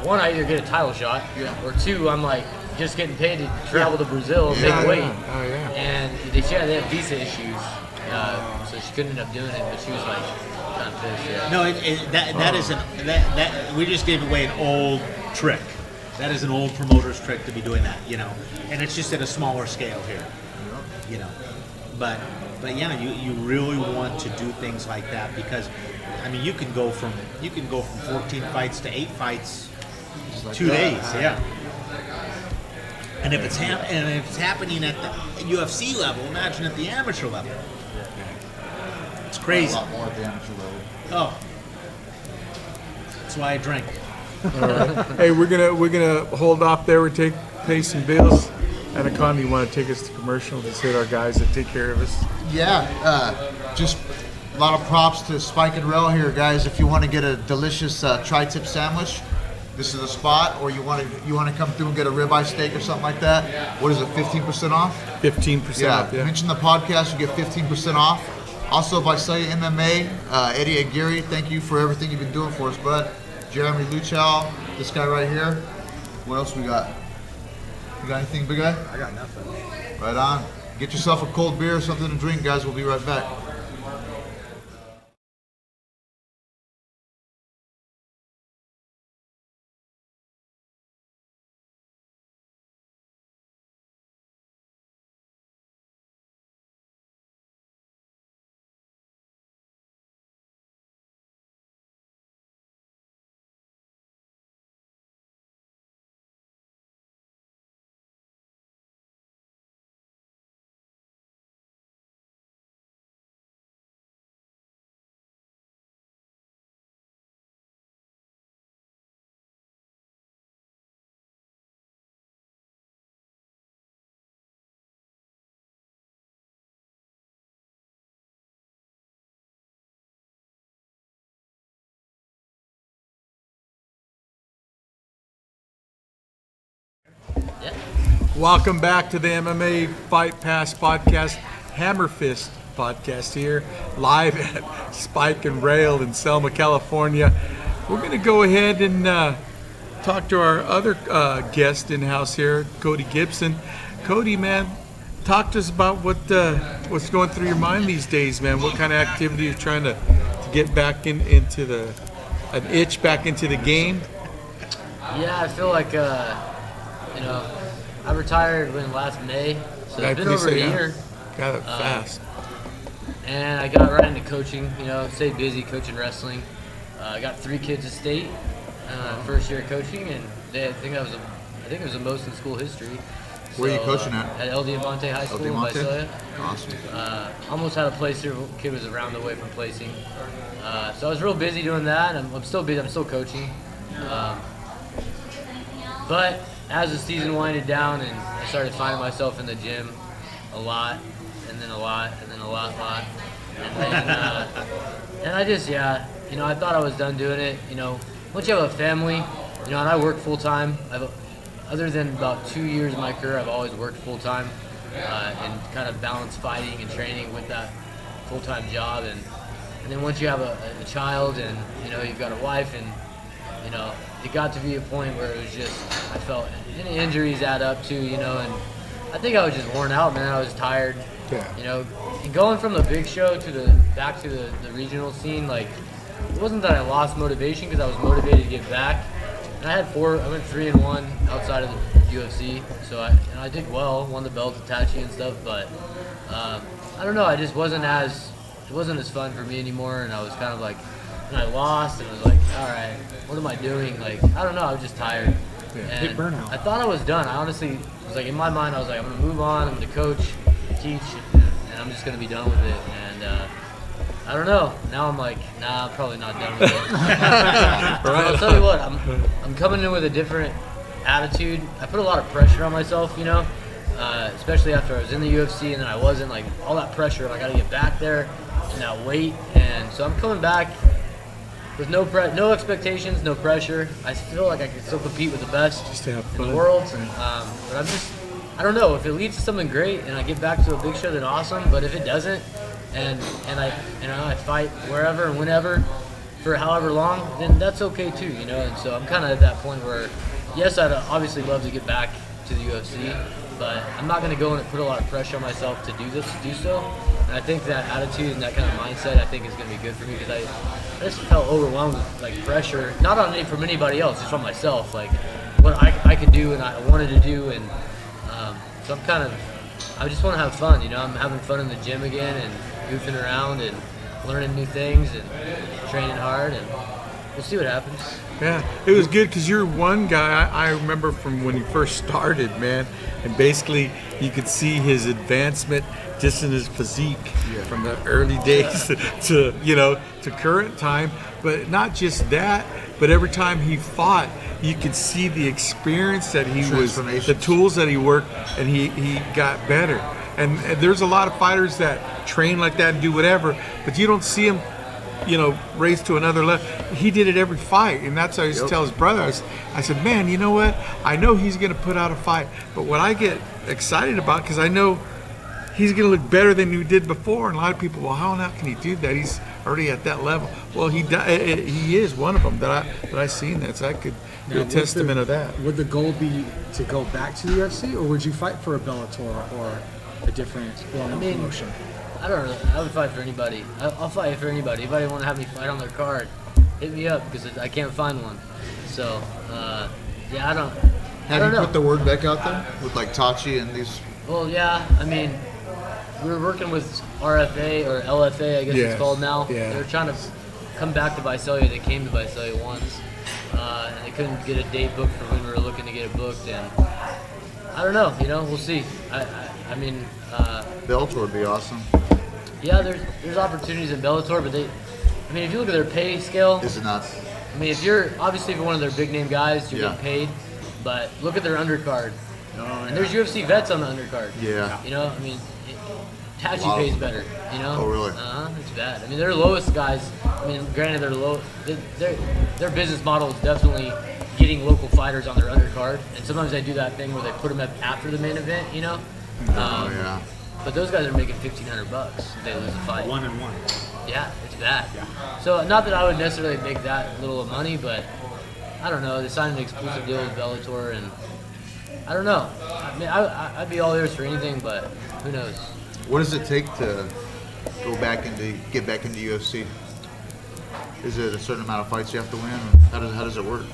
one, I either get a title shot, or two, I'm like just getting paid to travel to Brazil and make weight. Oh, yeah. And they had visa issues, so she couldn't end up doing it. But she was like kind of pissed. Yeah. No, that is that we just gave away an old trick. That is an old promoter's trick to be doing that, and it's just at a smaller scale here, But yeah, you really want to do things like that, because you can go from 14 fights to 8 fights, like 2 that. days, yeah. And if it's happening at the UFC level, imagine at the amateur level. It's A crazy. lot more at the amateur level. Oh, that's why I drink. Hey, we're gonna hold off there. We pay some bills. Anaconda, you want to take us to commercial? Just hit our guys that take care of us. Yeah, just a lot of props to Spike and Rail here, guys. If you want to get a delicious tri-tip sandwich, this is the spot. Or you want to come through and get a ribeye steak or something like that. What is it? 15% off. 15% off. Yeah. Mention the podcast, you get 15% off. Also, if I say MMA, Eddie Aguirre, thank you for everything you've been doing for us, bud. Jeremy Luchow, this guy right here. What else we got? You got anything, big guy? I got nothing. Right on. Get yourself a cold beer or something to drink, guys. We'll be right back. Welcome back to the MMA Fight Pass podcast, HammerFist podcast here, live at Spike and Rail in Selma, California. We're going to go ahead and talk to our other guest in-house here, Cody Gibson. Cody, man, talk to us about what's going through your mind these days, man. What kind of activity you're trying to get back into an itch back into the game? Yeah, I feel like, I retired last May, so it's been over a year. Got it fast. And I got right into coaching, stayed busy coaching wrestling. I got 3 kids at state, first year of coaching, and I think it was the most in school history. Where are you coaching at? At El Diamante High School in Diamante? Visalia. Awesome. Almost had a place here. Kid was a round away from placing. So I was real busy doing that. I'm still busy. I'm still coaching. But as the season winded down and I started finding myself in the gym a lot, and then a lot, and then a lot, And I just, I thought I was done doing it. Once you have a family, and I work full time. Other than about 2 years of my career, I've always worked full time and kind of balance fighting and training with that full time job. And then once you have a child and you've got a wife, and it got to be a point where it was just I felt any injuries add up too. And I think I was just worn out, man. I was tired. Yeah. And going from the big show to back to the regional scene, like it wasn't that I lost motivation because I was motivated to get back. And I went 3-1 outside of the UFC, so I did well, won the belt, Tachi and stuff. But I don't know, it wasn't as fun for me anymore. And I was kind of like, and I lost, and I was like, all right, what am I doing? Like, I don't know, I was just tired. Yeah. And burnout. I thought I was done. I honestly was like, in my mind, I was like, I'm gonna move on. I'm gonna coach, teach, and I'm just gonna be done with it. And I don't know. Now I'm like, nah, I'm probably not done with it. So I'll tell you what, I'm coming in with a different attitude. I put a lot of pressure on myself, especially after I was in the UFC and then I wasn't. Like all that pressure, I got to get back there and that weight. And so I'm coming back with no expectations, no pressure. I feel like I can still compete with the best Just to have in the fun. world. But I don't know. If it leads to something great and I get back to a big show, then awesome. But if it doesn't, and I fight wherever and whenever for however long, then that's okay too, And so I'm kind of at that point where, yes, I'd obviously love to get back to the UFC, but I'm not going to go and put a lot of pressure on myself to do so. And I think that attitude and that kind of mindset, I think, is going to be good for me because I just felt overwhelmed with like pressure, not from anybody else, just from myself, like what I could do and I wanted to do, and so I just want to have fun, I'm having fun in the gym again and goofing around and learning new things and training hard, and we'll see what happens. Yeah, it was good because you're one guy I remember from when he first started, man, and basically you could see his advancement just in his physique from the early days to current time. But not just that, but every time he fought, you could see the experience that he was, the tools that he worked, and he got better. And there's a lot of fighters that train like that and do whatever, but you don't see him raised to another level. He did it every fight, and that's how I used to tell his brother. I said, man, you know what? I know he's going to put out a fight, but what I get excited about, because I know he's going to look better than he did before, and a lot of people, well, how can he do that? He's already at that level. Well, he is one of them that I seen that, so I could be a testament of that. Would the goal be to go back to the UFC, or would you fight for a Bellator or a different promotion? I don't know. I would fight for anybody. I'll fight for anybody. Anybody want to have me fight on their card, hit me up because I can't find one. So, I don't Have you know. put the word back out there with like Tachi and these? Well, yeah. I mean, we were working with RFA or LFA, I guess it's called now. Yeah. They were trying to come back to Visalia. They came to Visalia once, and they couldn't get a date booked for when we were looking to get it booked. And I don't know. We'll see. I mean, Bellator would be awesome. yeah, there's opportunities in Bellator, but if you look at their pay scale, Is it not? if you're one of their big name guys, you're getting paid, but look at their undercard. And there's UFC vets on the undercard. Yeah. Tachi pays better, Oh, really? It's bad. Their lowest guys, granted they're low, their business model is definitely getting local fighters on their undercard, and sometimes they do that thing where they put them up after the main event, Yeah. But those guys are making $1,500 if they lose a fight. 1-1. Yeah, it's bad. So not that I would necessarily make that little of money, but I don't know. They signed an exclusive deal with Bellator, and I don't know. I'd be all ears for anything, but who knows? What does it take to get back into UFC? Is it a certain amount of fights you have to win? How does it work?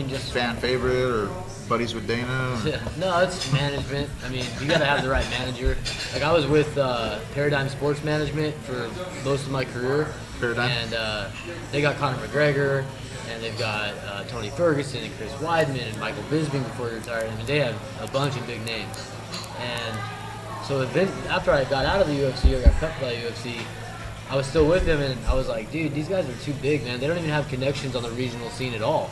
Just Fan favorite or buddies with Dana? Or? no, it's management. You got to have the right manager. Like I was with Paradigm Sports Management for most of my career. Paradigm? And they got Conor McGregor, and they've got Tony Ferguson and Chris Weidman and Michael Bisping before he retired. They have a bunch of big names. And so after I got out of the UFC or got cut by the UFC, I was still with him, and I was like, dude, these guys are too big, man. They don't even have connections on the regional scene at all.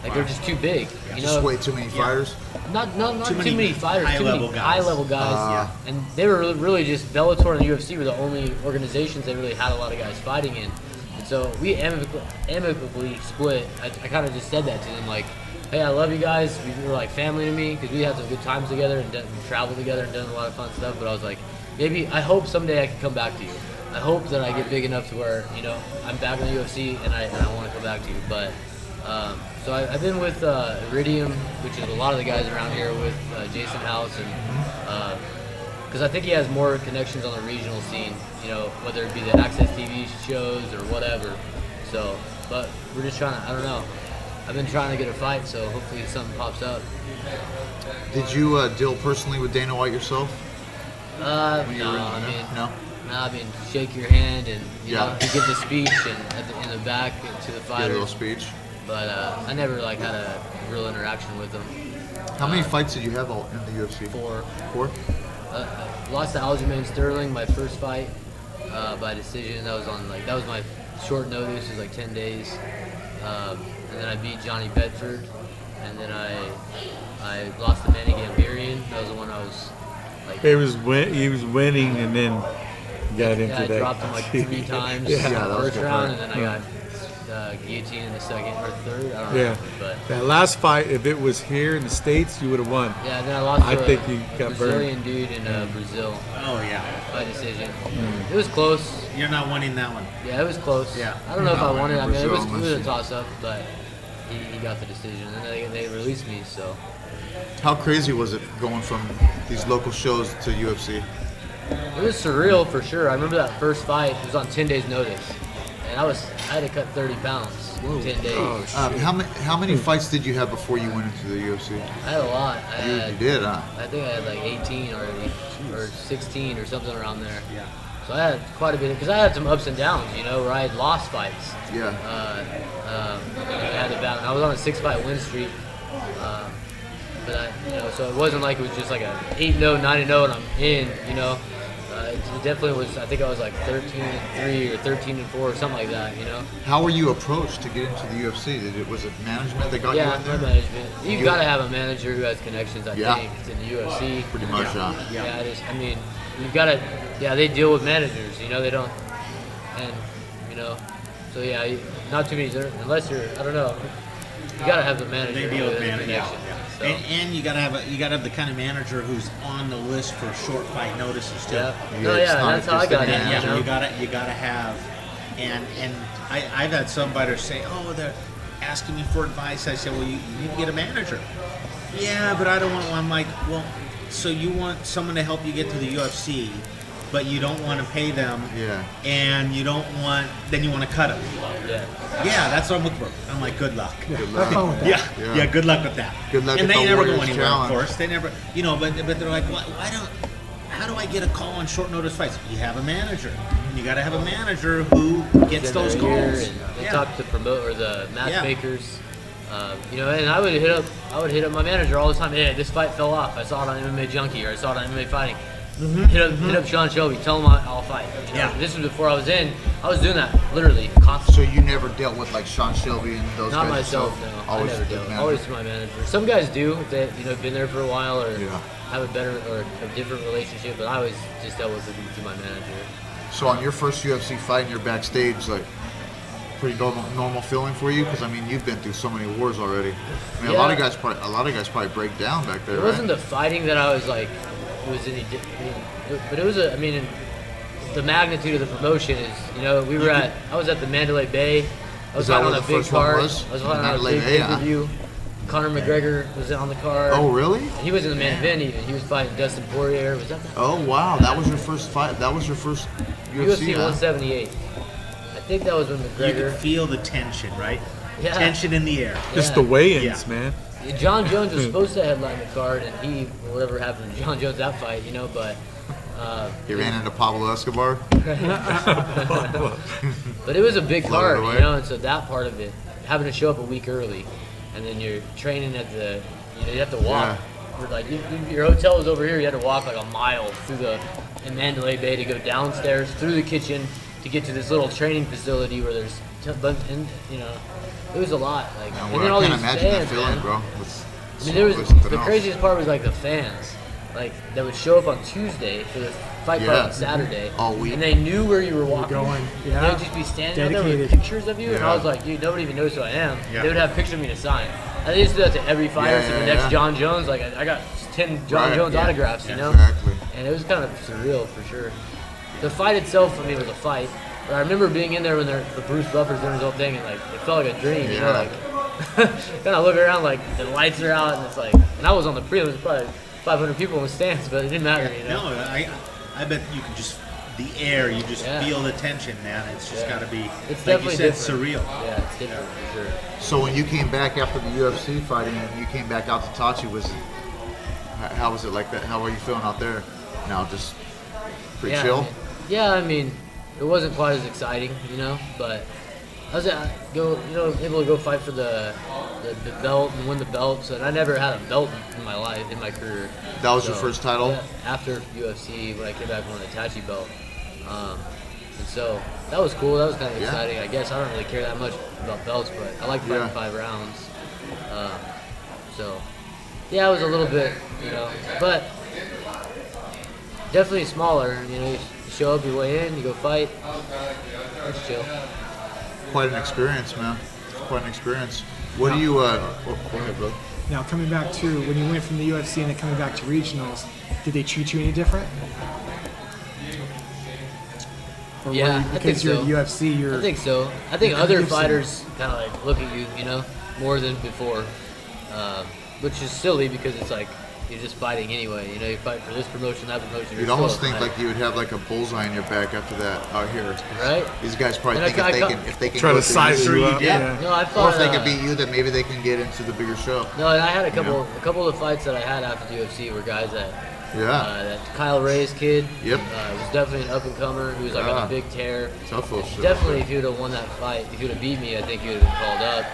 Like they're just too big. You Just know, way too many fighters. not too many many fighters, too many high-level guys. high-level guys. And they were really just Bellator and the UFC were the only organizations that really had a lot of guys fighting in. And so we amicably split. I kind of just said that to them, like, hey, I love you guys. You were like family to me because we had some good times together and traveled together and done a lot of fun stuff. But I was like, maybe I hope someday I can come back to you. I hope that I get big enough to where, you know, I'm back in the UFC and I want to come back to you. But so I've been with Iridium, which is a lot of the guys around here, with Jason House, and because I think he has more connections on the regional scene, you know, whether it be the Access TV shows or whatever. So, but we're just trying to, I don't know. I've been trying to get a fight, so hopefully something pops up. Did you deal personally with Dana White yourself? No, I mean, shake your hand and you know, he gives a speech and in the back to the Get a fighters. little speech. But I never like had a real interaction with him. How many fights did you have all in the UFC? 4. 4? Lost to Aljamain Sterling, my first fight by decision. That was my short notice. It was like 10 days. And then I beat Johnny Bedford, and then I lost to Manny Gambirian. That was the one I was like. He was winning, and then got into I that. dropped him like 3 times Yeah, in that the was first good round, fight. and then I got guillotine in the second or third. I don't know. Yeah, But that last fight, if it was here in the States, you would have won. yeah, then I lost I to think a you got Brazilian dude in Brazil Oh yeah, by decision. It was close. you're not winning that one. Yeah, it was close. Yeah. I don't know if I won it. I mean, it was Brazil, a toss-up, but he got the decision, and they released me. So How crazy was it going from these local shows to UFC? it was surreal for sure. I remember that first fight. It was on 10 days' notice, and I had to cut 30 pounds in 10 days. Oh, How many fights did you have before you went into the UFC? I had a lot. You did, huh? I think I had like 18 already, or 16 or something around there. Yeah. So I had quite a bit, because I had some ups and downs, you know, where I had lost fights. Yeah. I had to battle. I was on a 6-fight win streak, but so it wasn't like it was just like a 8-0, 9-0, and I'm in, you know. It definitely was. I think I was like 13-3 or 13-4 or something like that, you know. How were you approached to get into the UFC? Was it management that got you Yeah, in my there? management. You gotta have a manager who has connections. I think it's in the UFC. Pretty much, huh? Yeah, I mean, you've got to. Yeah, they deal with managers. You know, they don't. And you know, so yeah, not too many. Unless you're, I don't know. You gotta have the manager. They deal who with has manager. Yeah. connections. So, And you gotta have the kind of manager who's on the list for short fight notices too. yeah. Yeah, No, it's yeah, not that's how I just got a in. manager. You know? You gotta have, and I've had some fighters say, oh, they're asking me for advice. I said, well, you need to get a manager. Yeah, but I don't want one. I'm like, well, so you want someone to help you get to the UFC, but you don't want to pay them. Yeah. And you don't want, then you want to cut them. Yeah. Yeah, that's what I'm looking for. I'm like, good luck. Good luck. Yeah, good luck with that. Good luck and at they the never go Warriors anywhere, Challenge. of course. They never, but they're like, how do I get a call on short notice fights? You have a manager. And you got to have a manager who gets in those their calls. ear, and they Yeah. talk to the matchmakers. And I would hit up my manager all the time. Hey, this fight fell off. I saw it on MMA Junkie, or I saw it on MMA Fighting. Hit up Sean Shelby. Tell him I'll fight. You know? Yeah. This was before I was in. I was doing that literally constantly. So you never dealt with like Sean Not Shelby and those guys? myself, yourself? no. Always I never the do. manager. Always to my manager. Some guys do if they been there for a while or Yeah. have a better or a different relationship. But I always just dealt with it through my manager. So on your first UFC fight and you're backstage, like pretty normal feeling for you? Because I mean, you've been through so many wars already. I mean, a lot of guys probably break down back there. It wasn't the fighting that I was like, it was any, but it was the magnitude of the promotion is, I was at the Mandalay Bay. I was Is that fighting where on a the big first one card. was? I was The fighting on a Mandalay big Bay, huh? pay-per-view. Conor McGregor was on the card. Oh, really? He was in the main event even. He was fighting Dustin Poirier. Was that the Oh, wow. That was your first fight. That was your first UFC, UFC huh? 178? I think that was when You McGregor. can feel the tension, right? Yeah. Tension in the air. Just Yeah. the weigh-ins, Yeah. man. John Jones was supposed to headline the card, and whatever happened to John Jones that fight, but. He ran into Pablo Escobar. But it was a big Floated card, away. and so that part of it, having to show up a week early, and then you're training at you have to walk. You're like your hotel was over here. You had to walk like a mile in Mandalay Bay to go downstairs through the kitchen to get to this little training facility where there's, and you know, it was a lot. Like, Yeah, and well, then all I can't these imagine fans, that feeling, man. bro. I mean, there was the craziest part was like the fans, like that would show up on Tuesday for the fight Yeah. card on Saturday, All week. and they knew where you were walking. going, They yeah. would just be standing out there with Dedicated. pictures of you, and Yeah. I was like, dude, nobody even knows who I am. Yeah. They would have pictures of me to sign. And they used to do that to every fighter. Yeah, so the yeah, next yeah. John Jones, like I got 10 John Right, Jones yeah. autographs, you know. Exactly. And it was kind of surreal for sure. The fight itself, I mean, was a fight. But I remember being in there when the Bruce Buffer's doing his whole thing, and like it felt like a dream, you know, Yeah. like kind of look around, like the lights are out, and it's like, and I was on the prelims, probably 500 people in the stands, but it didn't matter, you know. No, I bet you can just the air. You just Yeah. feel the tension, man. It's just Yeah. got to be, It's like you definitely said, different. surreal. Yeah, it's different for sure. So when you came back after the UFC fighting and you came back out to Tachi, how was it like that? How were you feeling out there? Now just pretty Yeah, chill. I mean, yeah, I mean, it wasn't quite as exciting, you know, but I was able to go fight for the belt and win the belts, and I never had a belt in my life, in my career. That was your first title? Yeah, after UFC, when I came back and won the Tachi belt. And so that was cool. That was kind of Yeah. exciting. I guess I don't really care that much about belts, but I like fighting Yeah. 5 rounds. So yeah, it was a little bit, you know, but definitely smaller. You know, you show up, you weigh in, you go fight. It's chill. Quite an experience, man. Quite an experience. What do you? Go ahead, bro. Now, coming back to when you went from the UFC and then coming back to regionals, did they treat you any different? Or were Yeah, you- I because think you're so. the UFC, you're I think so. I think You're other Gibson. fighters kind of like look at you, you know, more than before, which is silly because it's like you're just fighting anyway. You know, you fight for this promotion, that promotion. You'd you're almost still a think fighter, like you would have like a bullseye in your back after that out here. right? These guys probably And think I if they can Try go to through size you, you up. yeah. No, I Or fought. if they can beat you, then maybe they can get into the bigger show. No, and I had a couple of the fights that I had after the UFC were guys that that Kyle Ray's kid. Yep. Was definitely an up and comer who was like on Yeah. a big tear. Tough little shit. Definitely, if he would have won that fight, if he would have beat me, I think he would have been called up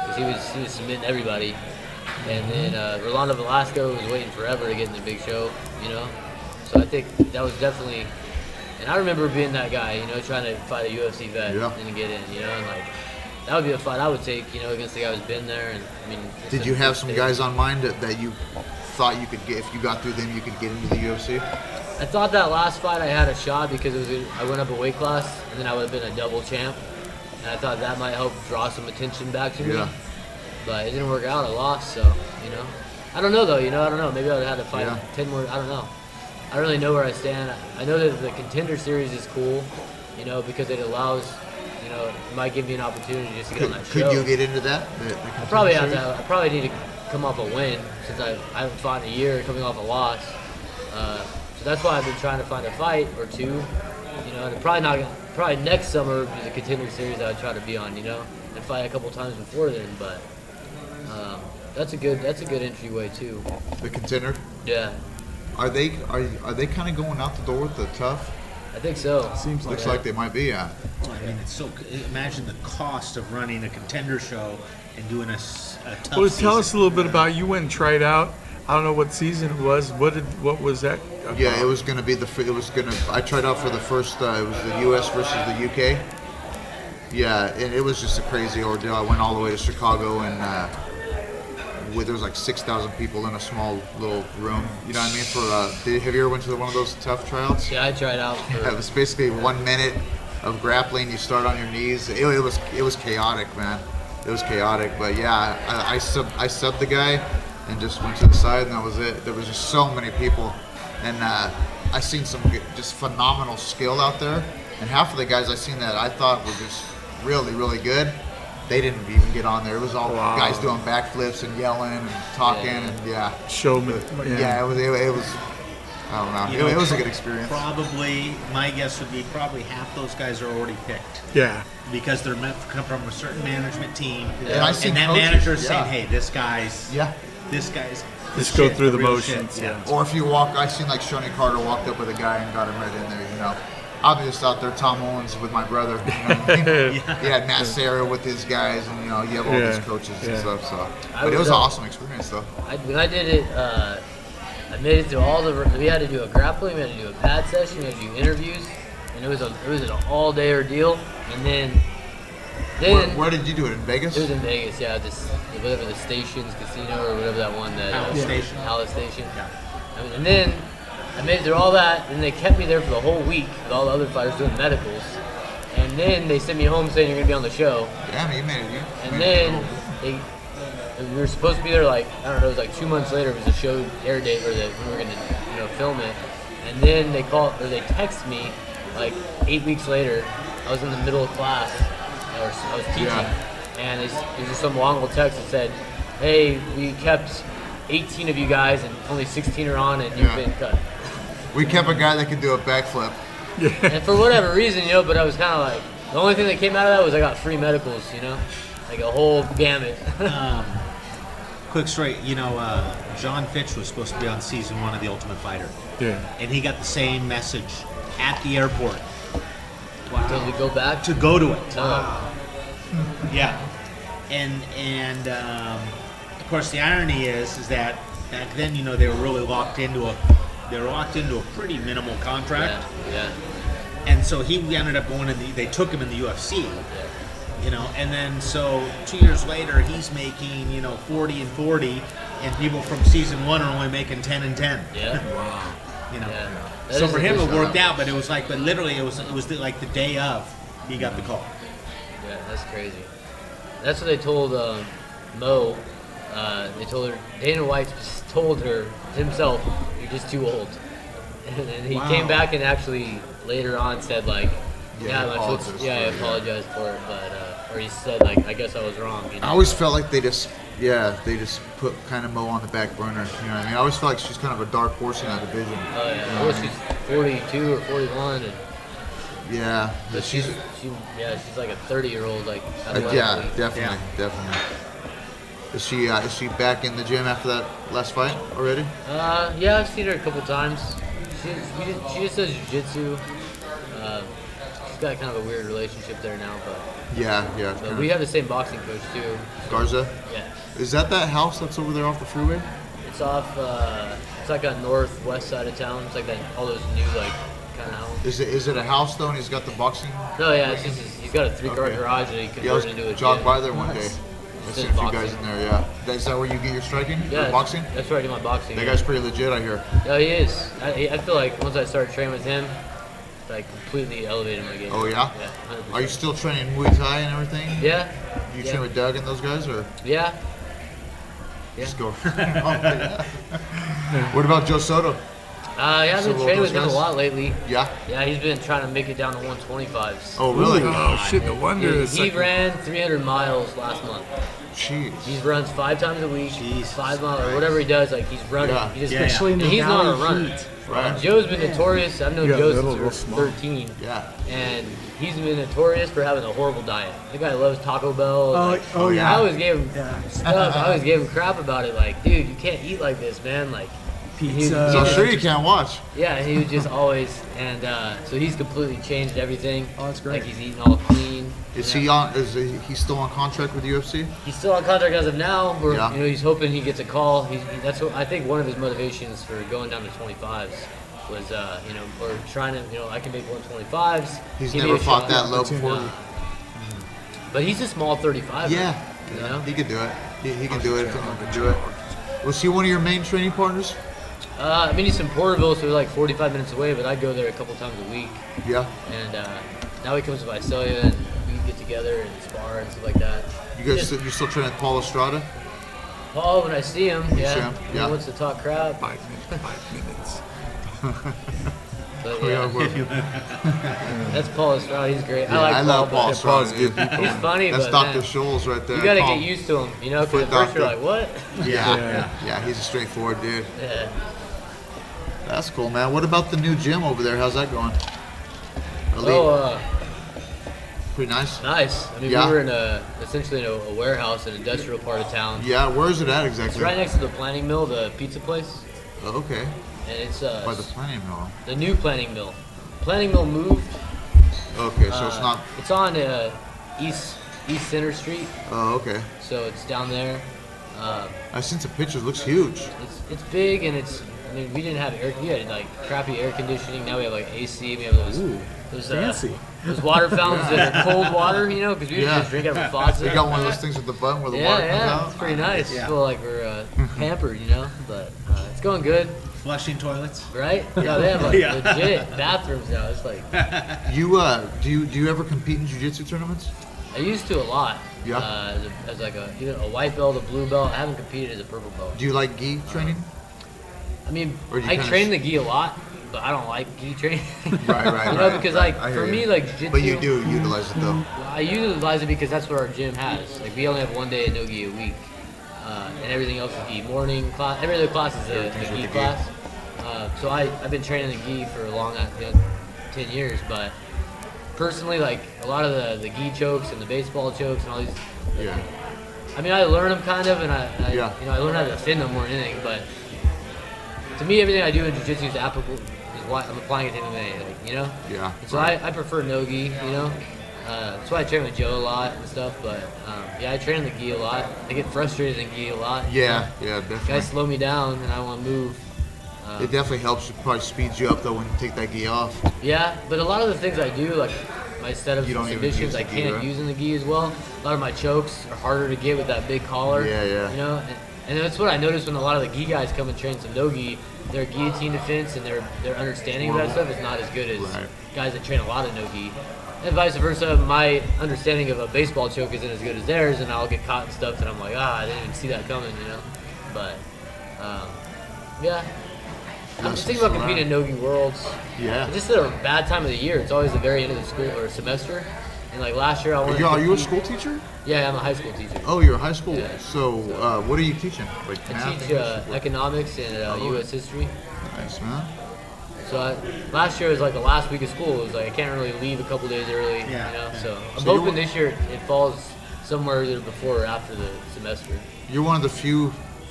because he was submitting everybody. And then Rolando Velasco was waiting forever to get in the big show, you know. So I think that was definitely, and I remember being that guy, you know, trying to fight a UFC vet Yeah. and get in, you know, and like that would be a fight I would take, you know, against the guy who's been there. And I mean, it's Did a you have big some stage. guys on mind that you thought you could get, if you got through them, you could get into the UFC? I thought that last fight I had a shot because I went up a weight class and then I would have been a double champ, and I thought that might help draw some attention back to me. Yeah. But it didn't work out. I lost, so you know. I don't know though. You know, I don't know. Maybe I would have had to fight Yeah. 10 more. I don't know. I don't really know where I stand. I know that the contender series is cool, you know, because it allows, you know, it might give me an opportunity just to get on that show. Could you get into that? I probably have to. I probably need to come off a win since I haven't fought in a year, coming off a loss. So that's why I've been trying to find a fight or two. You know, and probably next summer would be the contender series I would try to be on. You know, and fight a couple times before then. But that's a good entryway too. The contender? Yeah, Are they kind of going out the door with the tough? I think so. Seems like Looks like they might be, yeah. I mean, it's so. Imagine the cost of running a contender show and doing a tough Well, tell us a season. little bit about you went and tried out. I don't know what season it was. What was that? About? Yeah, it was gonna be I tried out for the first. It was the U.S. versus the U.K. Yeah, and it was just a crazy ordeal. I went all the way to Chicago, and there was like 6,000 people in a small little room. You know what I mean? Have you ever went to one of those tough tryouts? Yeah, I tried out. It was basically 1 minute of grappling. You start on your knees. It was chaotic, man. It was chaotic, but yeah, I subbed the guy and just went to the side, and that was it. There was just so many people, and I seen some just phenomenal skill out there. And half of the guys I seen that I thought were just really, really good, they didn't even get on there. It was all guys doing backflips and yelling and talking, and Showman. yeah, it was. I don't know. You know, It was a good experience. Probably, my guess would be probably half those guys are already picked Yeah. because they're meant to come from a certain management team, And I seen that coaches, manager is yeah. saying, "Hey, this guy's Just go shit, through the real motions, shit." yeah. Or if you walk, I seen like Shoney Carter walked up with a guy and got him right in there. You know, I'm just out there, Tom Owens with my brother. You know what I mean? You had Matt Serra with his guys, and you know you have all these coaches and stuff. So, but it was an awesome experience, though. When I did it, I made it through all the. We had to do a grappling, we had to do a pad session, we had to do interviews, and it was an all-day ordeal. And then Where did you do it, in Vegas? it was in Vegas, yeah, whatever the Stations Casino or whatever that one that Palace Station. Palace Station. Yeah. I mean, and then I made it through all that, and they kept me there for the whole week with all the other fighters doing medicals. And then they sent me home saying you're gonna be on the show. Damn, you made it. And then we were supposed to be there like, I don't know, it was like 2 months later. It was a show air date where we were gonna film it. And then they text me like 8 weeks later. I was in the middle of class, I was teaching, and it was just some long little text that said, "Hey, we kept 18 of you guys, and only 16 are on, and you've been cut." We kept a guy that could do a backflip. And for whatever reason, but I was kind of like, the only thing that came out of that was I got free medicals, like a whole gamut. Quick story, John Fitch was supposed to be on season 1 of The Ultimate Fighter. Yeah. And he got the same message at the airport. Did we go back? To go to it. No. Yeah. And of course the irony is that back then, they were really locked into a pretty minimal contract. Yeah. And so he ended up going they took him in the UFC. And then so 2 years later he's making 40 and 40, and people from season 1 are only making 10 and 10. Yeah. Wow. Yeah. So for him it worked out, but it was literally it was like the day of he got the call. Yeah, that's crazy. That's what they told Mo. They told her, Dana White just told her himself, "You're just too old." And then he came back and actually later on said like, I I apologized for it, but or he said like, I guess I was wrong. I always felt like they just put kind of Mo on the back burner. You know what I mean? I always felt like she's kind of a dark horse in that division. Oh yeah. Well, she's 42 or 41, and Yeah, but she's like a 30-year-old like. definitely. Is she back in the gym after that last fight already? Yeah, I've seen her a couple times. She just does jiu-jitsu. She's got kind of a weird relationship there now, but Yeah. we have the same boxing coach too. Garza. Yeah, Is that house that's over there off the freeway? it's off. It's like on northwest side of town. It's like all those new like kind of houses. Is it a house though? And he's got the boxing. No, yeah, it's just he's got a 3-car garage that he Yeah, I was converted into a jogged gym. by there one day. I seen a few guys in there. Yeah. Is that where you get your striking? Yeah, Or boxing? That's where I do my boxing. That guy's pretty legit, I hear. Yeah, he is. I feel like once I started training with him, I completely elevated my game. Oh yeah. Yeah. 100%. Are you still training Muay Thai and everything? Yeah. You train with Doug and those guys, or Yeah. just go? What about Joe Soto? I've been So training those with him a guys? lot lately. Yeah. Yeah, he's been trying to make it down to 125s. Oh really? Oh shit! No wonder. He, it's he like- ran 300 miles last month. Jeez. He runs 5 times a week, Jesus 5 miles or whatever he does. Like he's running. Yeah. He just, Yeah, Especially in the and he's not a valley runner. heat. Right. Joe's been notorious. I've known Yeah, Joe little, since we were small. 13, Yeah. and he's been notorious for having a horrible diet. The guy loves Taco Bell. Like, Oh I yeah. always gave him Yeah. stuff. I always gave him crap about it. Like, dude, you can't eat like this, man. Like, Pizza. So I'm sure you can't watch. yeah, he would just always, and so he's completely changed everything. Oh, that's great. Like he's eating all clean. Is you he know? on? Is he still on contract with UFC? He's still on contract as of now. Where, Yeah. he's hoping he gets a call. That's what I think. One of his motivations for going down to 25s was, or trying to, I can make 125s. He's give me never a fought shot. that low before. No. But he's a small 35. Yeah. You know? He could do it. He can do it if anyone can do it. Was he one of your main training partners? He's in Porterville, so we're like 45 minutes away. But I go there a couple times a week. Yeah. And now he comes to Visalia, and we get together and spar and stuff like that. You guys, you still training with Paul Estrada? Paul, when I see him, see yeah, him? he Yeah. wants to talk crap. 5 minutes. But Yeah, yeah, well, that's Paul Estrada. He's great. yeah, I love Paul but Estrada. dude. he's funny, That's but Dr. man, Scholes right there. you got to Paul. get used to him, because Foot at first you're doctor. like, what? Yeah. He's a straightforward dude. Yeah. That's cool, man. What about the new gym over there? How's that going? Elite. Oh, Pretty nice. nice. Yeah. we were in essentially in a warehouse, an industrial part of town. Yeah, where is it at It's exactly? right next to the planning mill, the pizza place, Oh, okay. and it's By the planning mill. the new planning mill. Planning mill moved. Okay, so it's not. It's on East Center Street, Oh, okay. so it's down there. I seen some pictures. Looks huge. It's big and I mean, we didn't have we had like crappy air conditioning. Now we have like AC. We have those fancy. Those water fountains that are cold water, you know, because we just drink out of a faucet. We got one of those things with the button where the water comes out. It's pretty nice. Yeah. Feel like we're pampered, you know, but it's going good, Flushing toilets. right? Yeah, they have like legit bathrooms now. It's like Do you ever compete in jiu-jitsu tournaments? I used to a lot. Yeah. As like either a white belt, a blue belt. I haven't competed as a purple belt. Do you like gi training? I mean, Or do you I kinda train the gi a lot, but I don't like gi training. Right. You know, because like I hear for me, you. like jiu-jitsu. But you do utilize it though. I utilize it because that's what our gym has. Like we only have one day of no gi a week, and everything else is gi. Morning class, every other class is a gi class. So I've been training the gi for a long, 10 years. But personally, like a lot of the gi chokes and the baseball chokes and all these. Yeah. I mean, I learn them kind of, and I I learn how to defend them more than anything. But to me, everything I do in jiu-jitsu is applicable. Is why I'm applying it to anything, like, you know. Yeah. And so I prefer no gi, you know. That's why I train with Joe a lot and stuff. But I train the gi a lot. I get frustrated in gi a lot. Yeah, definitely. Guys slow me down and I want to move. It definitely helps. It probably speeds you up though when you take that gi off. Yeah, but a lot of the things I do, like my setups You don't and even submissions, use I the gi, can't right? use in the gi as well. A lot of my chokes are harder to get with that big collar. Yeah. You know, and that's what I noticed when a lot of the gi guys come and train some no gi. Their guillotine defense and their understanding of that stuff is not as good as guys that train a lot of no gi. And vice versa, my understanding of a baseball choke isn't as good as theirs, and I'll get caught in stuff that I'm like, I didn't even see that coming, you know. But yeah. I'm just thinking about competing in No-Gi Worlds. Yeah. It's just at a bad time of the year. It's always the very end of the school or semester. And like last year, I wanted Are you a compete. school teacher? Yeah, I'm a high school teacher. Oh, you're a high school. Yeah. So what are you teaching? Like I math? teach English? What? economics and U.S. history. Nice, man. So last year was like the last week of school. It was like I can't really leave a couple days early. Yeah. You know, so I'm So hoping this year it falls somewhere either before or after the semester. You're one of the few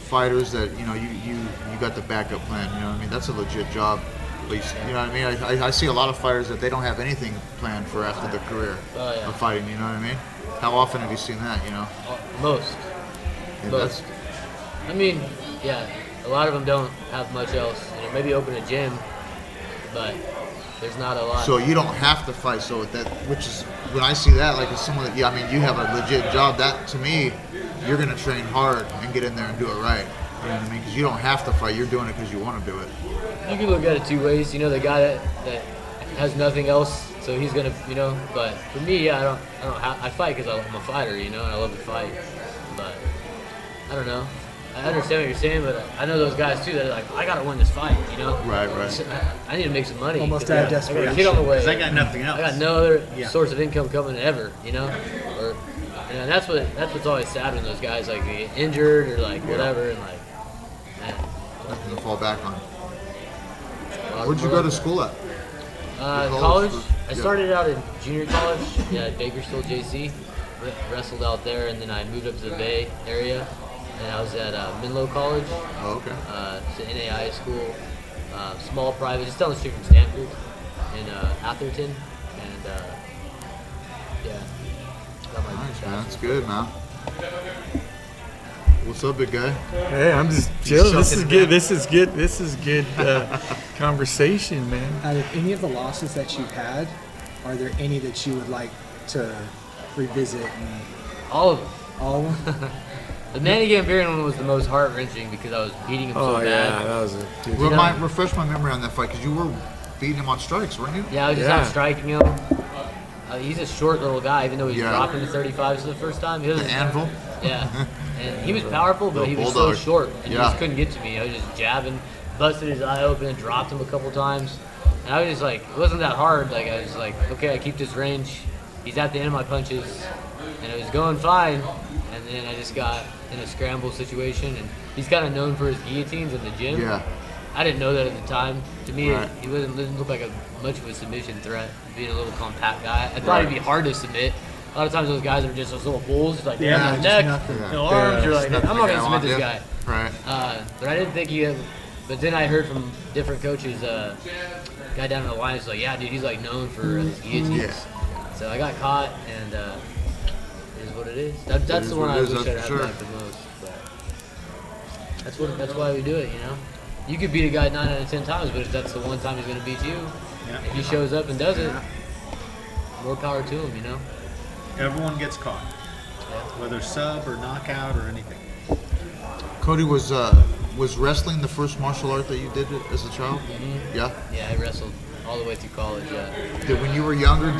fighters that you got the backup plan. You know what I mean? That's a legit job. At least, you know what I mean? I see a lot of fighters that they don't have anything planned for after their career Oh, yeah. of fighting. You know what I mean? How often have you seen that? You know? Most. Yeah, Most. I mean, yeah, a lot of them don't have much else. You know, maybe open a gym, but there's not a lot. So you don't have to fight. So which is when I see that, like as someone that, I mean, you have a legit job. That to me, you're gonna train hard and get in there and do it right. You know what I mean? Because you don't have to fight. You're doing it because you want to do it. You can look at it two ways. You know, the guy that has nothing else, so he's gonna, you know. But for me, yeah, I fight because I'm a fighter, you know, and I love to fight. But I don't know. I understand what you're saying, but I know those guys too that are like, I gotta win this fight, you know. Right. So I need to make some money. Almost 'cause out of I got a desperation. kid on the way. Because I got nothing else. I got no other Yeah. source of income coming ever, you know. And that's what's always sad when those guys like get injured or like whatever, and like, man. Nothing to fall back on. a lot Where'd of you go to school at? college? I Yeah. started out in junior college, at Bakersfield JC. Wrestled out there, and then I moved up to the Bay area, and I was at Menlo College. Oh, okay. It's an NAI school, small private, just down the street from Stanford, in Atherton, and yeah. Got my Nice, man. That's good, man. What's up, big guy? Hey, I'm just chilling. This is shucking good. it This is good conversation, man. Out of any of the losses that you've had, are there any that you would like to revisit? And All of them. all of them? The Manny Gambarian one was the most heart wrenching because I was beating him so bad. that was a dude. Refresh my memory on that fight because you were beating him on strikes, weren't you? Yeah, I was just Yeah. out striking him. He's a short little guy, even though he's Yeah. dropping to 35s for the first time. He The doesn't. anvil. Yeah, and he was powerful, but Little he was bulldog. so short, and he Yeah. just couldn't get to me. I was just jabbing, busted his eye open, and dropped him a couple times. And I was just like, it wasn't that hard. Like I was like, okay, I keep this range. He's at the end of my punches, and it was going fine. And then I just got in a scramble situation, and he's kind of known for his guillotines in the gym. Yeah. I didn't know that at the time. To me, Right. he didn't look like much of a submission threat, being a little compact guy. I thought Right. he'd be hard to submit. A lot of times those guys are just those little bulls, like Yeah, yeah, just neck, nothing. no arms. You're like, Nothing I'm not to gonna go submit on, this yeah. guy. Right. But I didn't think he. But then I heard from different coaches, guy down in the line was like, yeah, dude, he's like known for his guillotines. Yeah. So I got caught, and it is what it is. That's is the one what I it is, wish I'd that's had for sure. back the most. But that's why we do it, you know. you could beat a guy 9 out of 10 times, but if that's the one time he's going to beat you, if he shows up and does it, more power to him, you know? Everyone gets caught, whether sub or knockout or anything. Cody, was wrestling the first martial art that you did as a child? Mm-hmm. Yeah. Yeah, I wrestled all the way through college, yeah. When you were younger,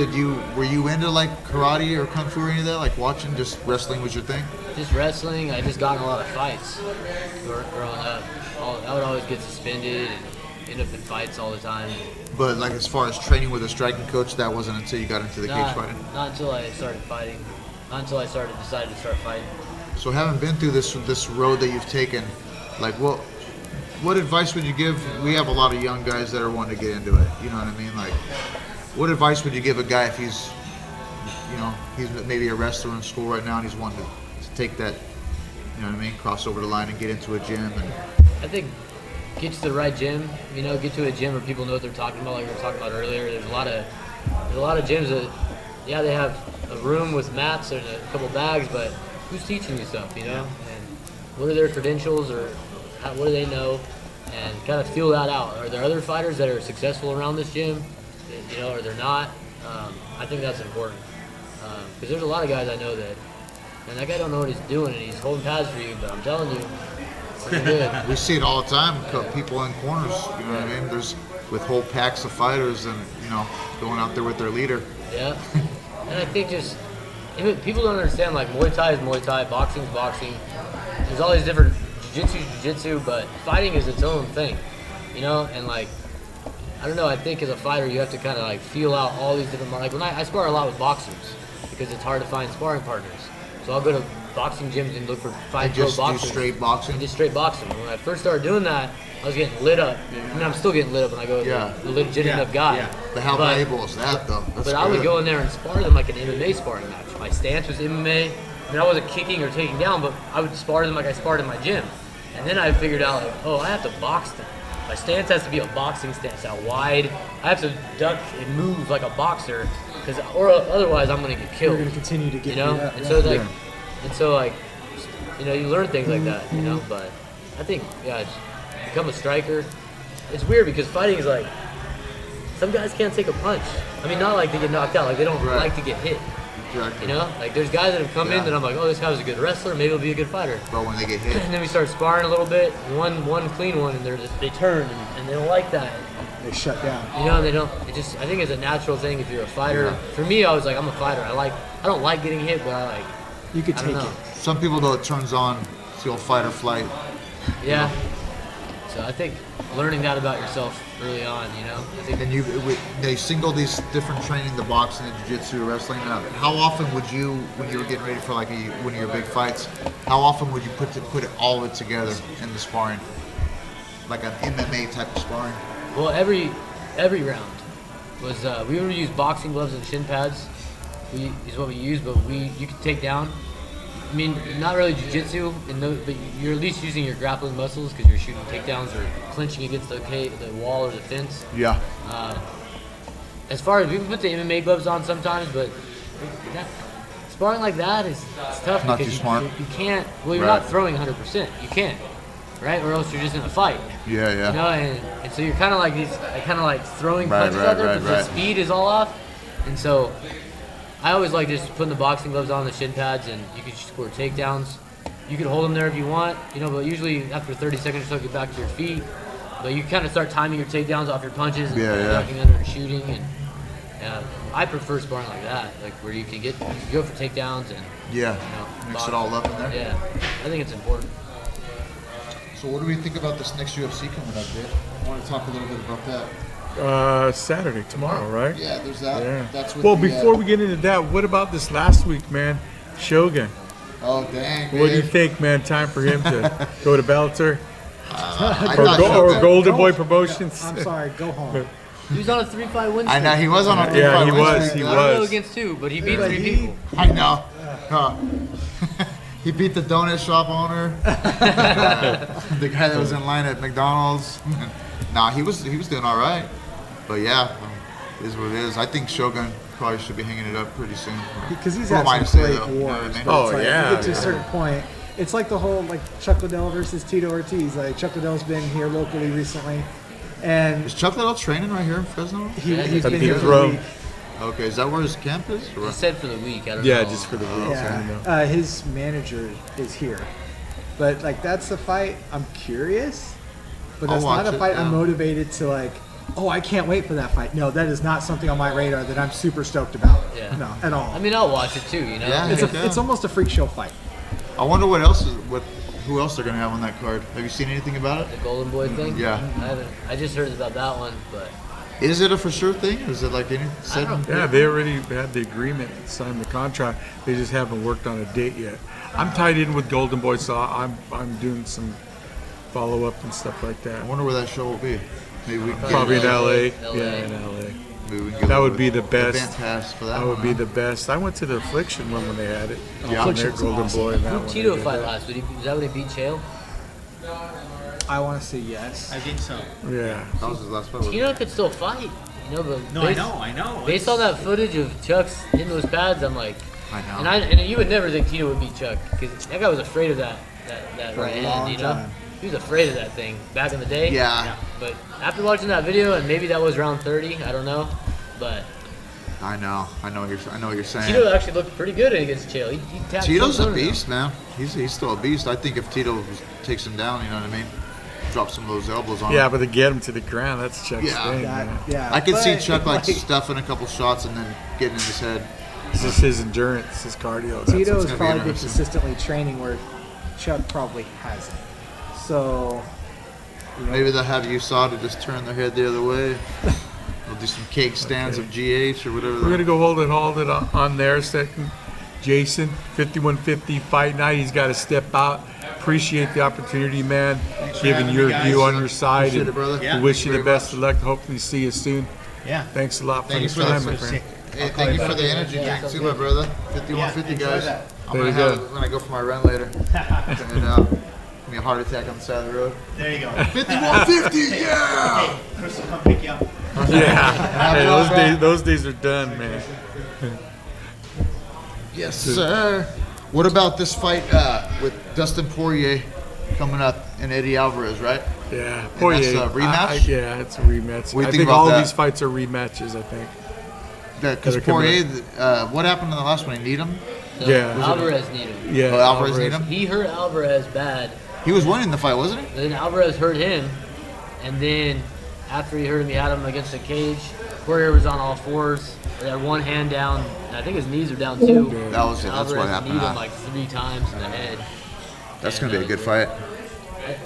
were you into like karate or kung fu or any of that? Like watching, just wrestling was your thing? Just wrestling, I just got in a lot of fights growing up. I would always get suspended and end up in fights all the time. But like as far as training with a striking coach, that wasn't until you got into the cage fighting? Not until I started fighting. Not until I decided to start fighting. So having been through this road that you've taken, like what advice would you give? We have a lot of young guys that are wanting to get into it. You know what I mean? Like, what advice would you give a guy if he's maybe a wrestler in school right now and he's wanting to take that, you know what I mean, cross over the line and get into a gym? And I think get to the right gym. You know, get to a gym where people know what they're talking about. Like we were talking about earlier, there's a lot of gyms that, yeah, they have a room with mats and a couple bags, but who's teaching you stuff? You know, and what are their credentials or what do they know? And kind of feel that out. Are there other fighters that are successful around this gym? You know, or they're not? I think that's important because there's a lot of guys I know that, and that guy don't know what he's doing and he's holding pads for you, but I'm telling you, it's good. we see it all the time. People in corners. You know what I mean? There's with whole packs of fighters and going out there with their leader. Yeah, and I think just people don't understand, like Muay Thai is Muay Thai, boxing is boxing. There's all these different jiu-jitsu, but fighting is its own thing, you know. And like, I don't know. I think as a fighter, you have to kind of like feel out all these different. Like when I spar a lot with boxers because it's hard to find sparring partners. So I'll go to boxing gyms and look for five pro boxers. Just straight boxing. And just straight boxing. When I first started doing that, I was getting lit up. I mean, I'm still getting lit up when I go to the legit enough guy. Yeah. But how valuable is that, though? That's I would go in there and spar them like an MMA sparring match. My stance was MMA. I mean, I wasn't kicking or taking down, but I would spar them like I sparred in my gym. And then I figured out, like, oh, I have to box them. My stance has to be a boxing stance, out wide. I have to duck and move like a boxer, or otherwise I'm going to get killed. You're going to continue to get beat up. And so you learn things like that, you know. But I think, become a striker. It's weird because fighting is like, some guys can't take a punch. I mean, not like they get knocked out, like they don't like to get hit. Exactly. You know, like there's guys that have come in that I'm like, oh, this guy was a good wrestler, maybe he'll be a good fighter. But when they get hit, and then we start sparring a little bit, one clean one, and they turn and they don't like that. They shut down. You know, they don't. I think it's a natural thing if you're a fighter. Yeah. For me, I was like, I'm a fighter. I don't like getting hit, but you could take it. Some people though, it turns on. It's the old fight or flight. Yeah. So I think learning that about yourself early on, you know. I think they single these different training, the boxing, the jiu-jitsu, wrestling. How often would you, when you were getting ready for like one of your big fights, how often would you put all of it together in the sparring, like an MMA type of sparring? Well, every round was we would use boxing gloves and shin pads. Is what we use, but you could take down. I mean, not really jiu-jitsu, but you're at least using your grappling muscles because you're shooting takedowns or clinching against the wall or the fence. Yeah. As far as we can put the MMA gloves on sometimes, but sparring like that it's tough. Not because too smart. You can't. Well, you're not throwing 100%. You can't, right? Or else you're just in a fight. Yeah. You know, and so you're kind of like throwing punches out there, but the speed is all off, and so. I always like just putting the boxing gloves on, the shin pads, and you can score takedowns. You can hold them there if you want, you know, but usually after 30 seconds or so, get back to your feet. But you kind of start timing your takedowns off your punches and ducking under and shooting. And I prefer sparring like that, like where you can go for takedowns and mix it all up in there. Yeah, I think it's important. So what do we think about this next UFC coming up, Dave? I want to talk a little bit about that. Saturday, tomorrow, right? Yeah, there's that. Yeah. That's what before we get into that, what about this last week, man? Shogun. Oh, dang. What do you think, man? Time for him to go to Bellator? Or Golden Boy Promotions? I'm sorry, go home. He was on a 3-5 win streak. I know, he was on a 3-5 win streak. He I don't know was. against two, but he beat 3 people. I know. He beat the donut shop owner. The guy that was in line at McDonald's. Nah, he was doing all right. But yeah, it is what it is. I think Shogun probably should be hanging it up pretty soon. Because he's Who had am I some to say, great though? You know what I wars. mean? but it's Oh, like, yeah, you get to a yeah. certain point, It's like the whole like Chuck Liddell versus Tito Ortiz. Like Chuck Liddell's been here locally recently, and Is Chuck Liddell training right here in Fresno? he's At been the here for Throw. a week. Okay, is that where his camp is? Or He what? said for the week. I don't Yeah, know. just for the week. Yeah, his manager is here, but like that's the fight. I'm curious, but I'll that's not watch a it, fight yeah. I'm motivated to like. Oh, I can't wait for that fight. No, that is not something on my radar that I'm super stoked about. Yeah. No, at all. I mean, I'll watch it too. You know. Yeah. it's almost a freak show fight. I wonder who else they're gonna have on that card. Have you seen anything about it? The Golden Boy thing. Yeah. I haven't. I just heard about that one, but Is it a for sure thing? Is it like any? don't know. Yeah, they already had the agreement, signed the contract. They just haven't worked on a date yet. I'm tied in with Golden Boy, so I'm doing some follow up and stuff like that. I wonder where that show will be. Maybe we can get Probably in LA. LA. Yeah, in LA. maybe we can get That a would be the event best. pass for that. That would one, be huh? the best. I went to the Affliction one when they had it. Yeah. On their Affliction's Golden awesome. Boy. And that who one Tito they did fight that. last? Was that when he beat Chael? I want to say yes. I think so. Yeah. That was his last fight. Tito could still fight. You know, but No, I know. Based on that footage of Chuck's hitting those pads, I'm like, I know. and you would never think Tito would beat Chuck because that guy was afraid of that For a right hand. long You know, time. he was afraid of that thing back in the day. Yeah. But after watching that video, and maybe that was round 30, I don't know, but I know what you're saying. Tito actually looked pretty good against Chael. He tapped Tito's a Chael down. beast, man. He's still a beast. I think if Tito takes him down, you know what I mean, drop some of those elbows on Yeah, him. but to get him to the ground, that's Chuck's Yeah. thing, man. Yeah. I could see but, Chuck like stuffing a couple shots and then getting in his head. It's just his endurance, his cardio. That's Tito what's has gonna be probably been interesting. consistently training where Chuck probably hasn't. So Maybe they'll have USADA just turn their head the other way. They'll do some cake stands of GH or whatever. We're gonna go hold it on their second. Jason, 5150 fight night. He's got to step out. Appreciate the opportunity, man. for Giving having your me, guys. view on your side. Appreciate And it, brother. Yeah. we wish you the Very best of luck. Hopefully, see you soon. Yeah. Thanks a lot for Thanks the for time, my listening. friend. Hey, thank you for the energy Yeah, drink too, sounds my brother. 5150 enjoy guys. that. I'm There gonna you have go. it when I go for my run later. And give me a heart attack on the side of the road. There you go. 5150, yeah! Hey, Chris will come pick you up. Yeah. Hey, those days are done, man. Yes, sir. What about this fight with Dustin Poirier coming up and Eddie Alvarez, right? Yeah. Poirier. that's a rematch? Yeah, it's a rematch. What do you I think think about all that? of these fights are rematches, I think. Because They're coming Poirier, what happened in the last one? He need him? No, Yeah. Alvarez needed him. Yeah. Oh, Alvarez need him? He hurt Alvarez bad. He was winning the fight, wasn't he? Then Alvarez hurt him, and then after he hurt him, he had him against the cage. Poirier was on all fours. He had one hand down. I think his knees are down too. That was it. That's Alvarez what happened. kneed him huh? like 3 times in the head. That's And going to be a that good was fight.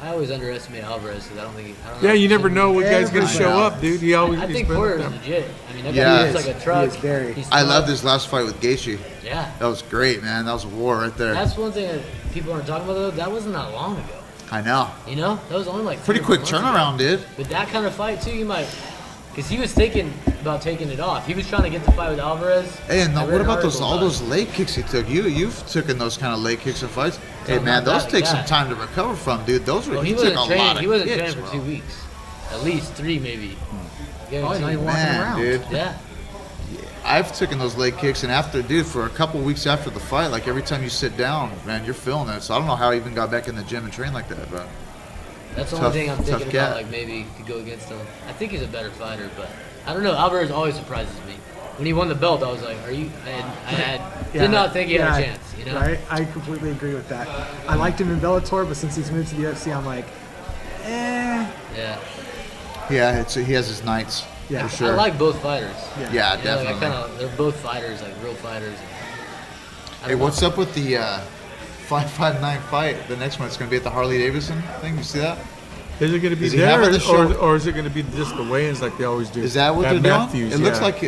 I always underestimate Alvarez because I don't think. Yeah, you never know what guy's gonna Everybody show knows. up, dude. He always. I he's think been Poirier's up there. legit. I mean, that Yeah. guy He looks is. like a truck. He is very. He's I tough. loved his last fight with Gaethje. Yeah, That was great, man. That was a war right there. that's one thing that people aren't talking about though. That wasn't that long ago. I know. You know, that was only like Pretty 3 or 4 quick months ago. turnaround, dude. But that kind of fight too, you might, because he was thinking about taking it off. He was trying to get the fight with Alvarez. Hey, and I read what an about those article all about those leg kicks he took? You've taken those kind of leg kicks in fights. Hey, Something man, like those that, take yeah. some time to recover from, dude. Those were Well, he he took wasn't a lot training. of He wasn't kicks, training for bro. 2 weeks, at least 3 maybe. Oh, not even walking Man, around. dude. Yeah. I've taken those leg kicks, and after, dude, for a couple weeks after the fight, like every time you sit down, man, you're feeling it. So I don't know how I even got back in the gym and trained like that, but That's the Tough- only thing I'm tough thinking cat. about. Like maybe could go against him. I think he's a better fighter, but I don't know. Alvarez always surprises me. When he won the belt, I was like, "Are you?" Did not think he had a chance. You know. Right? I completely agree with that. I liked him in Bellator, but since he's moved to the UFC, I'm like, Yeah. yeah, he has his nights Yeah. for sure. I like both fighters. yeah, You know, like definitely. they're both fighters, like real fighters. Hey, what's up with the 559 fight? The next one, it's going to be at the Harley Davidson thing. You see that? Is it going to be Is he there, having the show? or is it going to be just the weigh-ins like they always do? Is that what At they're doing? Matthews, It looks yeah. like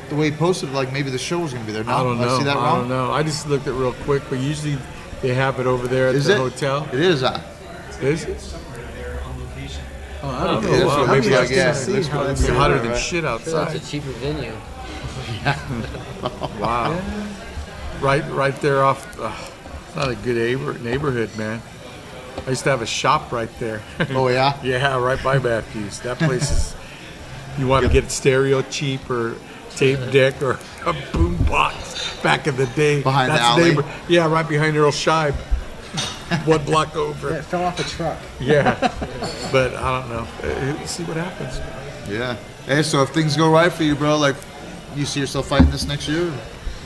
the way he posted, like maybe the show was going to be there. No, I don't know. see that I wrong? don't know. I just looked at it real quick, but usually they have it over there at Is the it? hotel. It is. Is it? oh, I don't It know. is Wow, what maybe it that's looks like, yeah. just It looks how like that's it's it's hotter right, than right. shit Sure, that's outside. a cheaper venue. Wow. Right there off. It's not a good neighborhood, man. I used to have a shop right there. Oh, yeah? Yeah, right by Matthews. That place is. You want to get stereo cheap or tape deck or a boom box back in the day. Behind the That's alley? neighbor. Yeah, right behind Earl Scheib. One block Yeah, over. it fell off a truck. Yeah. But I don't know. We'll see what happens. Yeah. Hey, so if things go right for you, bro, like, you see yourself fighting this next year?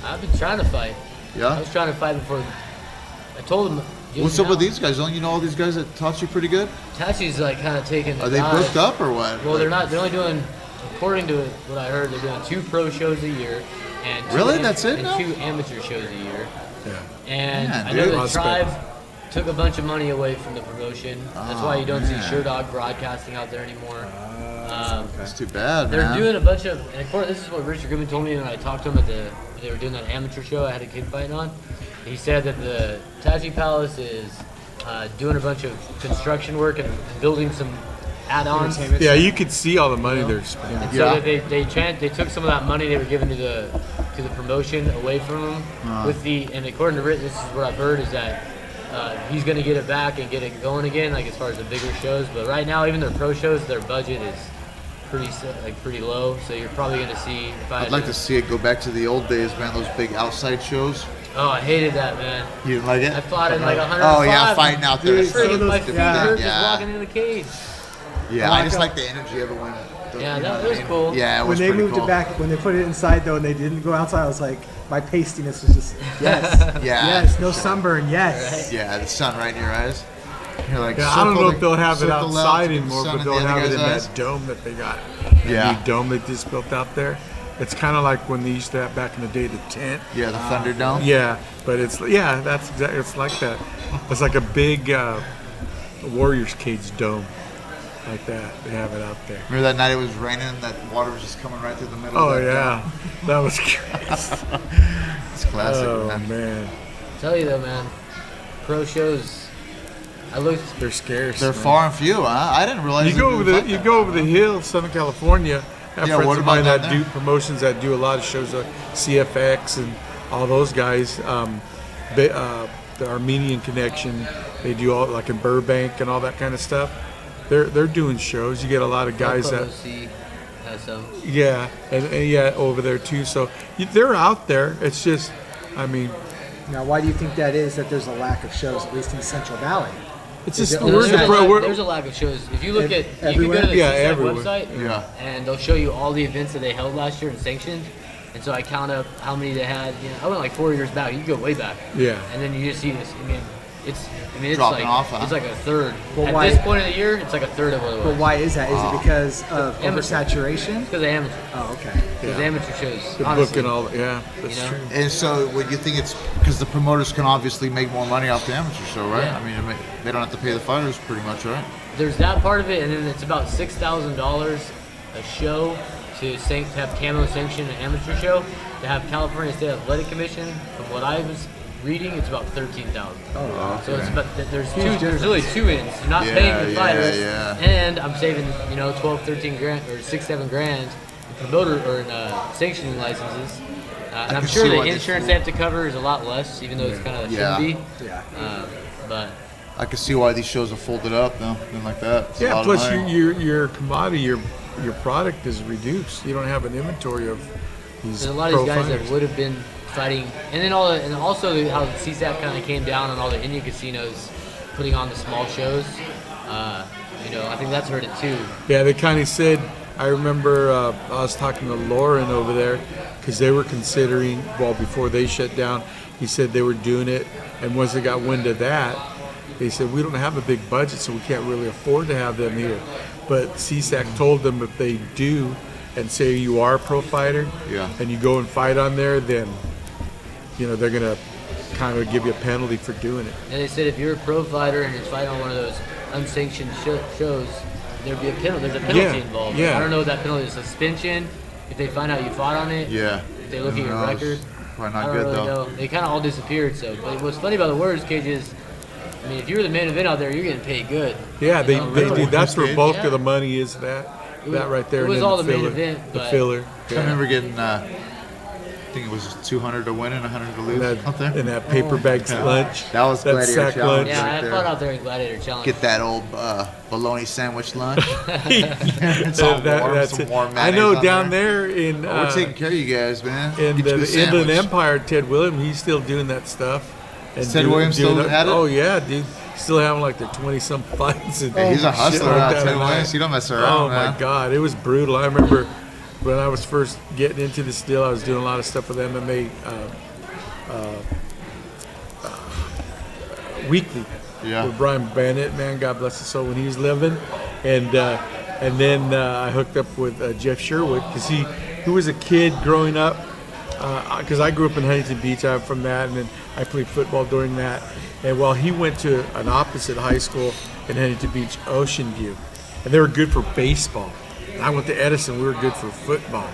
I've been trying to fight. I Yeah? was trying to fight before. I told him. What's up with these guys? Don't you know all these guys that taught you pretty good? Tachi's like kind of taking. Are they booked up or what? Well, they're not. They're only doing, according to what I heard, they're doing 2 pro shows a year, and Really? That's it and now? 2 amateur shows a year. Yeah. And Man, I know dude. the Respect. tribe took a bunch of money away from the promotion. That's why you don't see man. Sure Dog broadcasting out there anymore. That's too bad, They're man. doing a bunch of, and according, this is what Richard Goodman told me when I talked to him they were doing that amateur show I had a kid fighting on. He said that the Tachi Palace is doing a bunch of construction work and building some add-ons. Entertainment Yeah, center. you could see all the money they're spending. And Yeah. so that they took some of that money they were giving to the promotion away from them with and according to Rich, this is what I've heard is that he's going to get it back and get it going again, like as far as the bigger shows. But right now, even their pro shows, their budget is pretty low. So you're probably going to see. If I I'd had like to see it go back to the old days, man. Those big outside shows. Oh, I hated that, man. You didn't like it? I fought in like 105. Oh yeah, fighting out there. Dude, is some so of those- My different, feet yeah. hurt just yeah. walking in the cage. Yeah, I I just like like the energy of it when. Yeah, you know that what I was mean? cool. Yeah, it When was they pretty moved cool. it back, when they put it inside though, and they didn't go outside, I was like, my pastiness was just yes, Yeah. yes, no sunburn, yes. Yeah, the sun right in your eyes. You're like, Yeah, I don't know circle if they'll have it circle out outside to the anymore, sun but in they'll the other have it in guy's that eyes. dome that they got. Yeah. That new dome they just built out there. It's kind of like when they used to have back in the day the tent. Yeah, the Thunderdome. Yeah, but it's that's exactly it's like that. It's like a big Warriors cage dome, like that. They have it out there. Remember that night it was raining and that water was just coming right through the middle Oh of that yeah, that was crazy. dome? It's classic, Oh man. man, Tell you though, man, pro shows. I looked. they're scarce. They're man. far and few, huh? I didn't realize You they go were over the like you that. go over the hill, Southern California. I have Yeah, friends what of about mine down that there? do promotions that do a lot of shows like CFX and all those guys. The Armenian Connection, they do all like in Burbank and all that kind of stuff. They're doing shows. You get a lot of guys that OC has some. yeah, and yeah over there too. So they're out there. It's just, I mean, Now, why do you think that is? That there's a lack of shows, at least in the Central Valley. it's Is just it- we're There's, the a pro. lack, We're, there's a lack of shows. If you look at, you can go Everywhere? to the Yeah, CSAC everywhere. website, Yeah. and they'll show you all the events that they held last year and sanctioned. And so I count up how many they had. You know, I went like 4 years back. You can go way back. Yeah. And then you just see this. It's Dropping like off, huh? it's like a third. Well, At why- this point of the year, it's like a third of what it was. But why is that? Is it because of Amateur. oversaturation? Because they amateur. Oh, okay. Because amateur shows. the honestly. book and all. Yeah, that's You know? true. And so, would you think it's because the promoters can obviously make more money off the amateur show, right? Yeah. I mean, they don't have to pay the fighters pretty much, right? There's that part of it, and then it's about $6,000 a show to have camo sanction an amateur show. To have California State Athletic Commission, from what I was reading, it's about $13,000. Oh, So it's about there's Huge there's really two ends. You're not Yeah, paying the yeah, fighters, yeah. and I'm saving 12, 13 grand or 6, 7 grand in promoter or in sanctioning licenses. And I'm can sure see the why this insurance they have to cover is a lot less, even though it's kind of Yeah. shouldn't be. Yeah. But I can see why these shows are folded up, though, and like that. It's a Yeah. lot of Plus, money. your commodity, your product is reduced. You don't have an inventory of these. there's a lot of pro these guys fighters. that would have been fighting, and then and also how the CSAC kind of came down on all the Indian casinos putting on the small shows. I think that's hurt it too. Yeah, they kind of said. I remember I was talking to Lauren over there because they were considering. Well, before they shut down, he said they were doing it, and once they got wind of that, they said we don't have a big budget, so we can't really afford to have them here. But CSAC told them if they do, and say you are a pro fighter, Yeah. and you go and fight on there, then they're gonna kind of give you a penalty for doing it. And they said if you're a pro fighter and you're fighting on one of those unsanctioned shows, there'd be a penalty. There's a penalty Yeah, involved. yeah. I don't know what that penalty is. Suspension. If they find out you fought on it. Yeah. If they look at Who your knows? record. Probably I not don't good, really though. know. They kind of all disappeared. So, but what's funny about the Warriors cage is, I mean, if you're the main event out there, you're getting paid good. Yeah, You they know, do. really. That's where bulk Yeah. of the money is. That right there. It was and then all the main filler, event, The but- filler. I Yeah. remember getting think it was 200 to win and 100 to lose that, out there. in that paper bag lunch. That was Gladiator sack Challenge. lunch. Yeah, right I there. fought out there in Gladiator Challenge. Get that old bologna sandwich lunch. It's all warm, That's some it. warm I mayonnaise know on down there in We're taking care of you guys, man. in Get you a the Inland sandwich. Empire, Ted Williams, he's still doing that stuff. And Is Ted Williams still at it? Oh yeah, dude, still having like their 20-some fights. And Hey, he's a shit hustler, like that. Ted And Williams. He don't mess around, Oh man. my God, it was brutal. I remember when I was first getting into this deal, I was doing a lot of stuff with MMA Weekly. Yeah. With Brian Bennett, man, God bless his soul, when he was living, and then I hooked up with Jeff Sherwood because he was a kid growing up. Because I grew up in Huntington Beach, I'm from that, and then I played football during that. And while he went to an opposite high school in Huntington Beach, Ocean View, and they were good for baseball. And I went to Edison, we were good for football.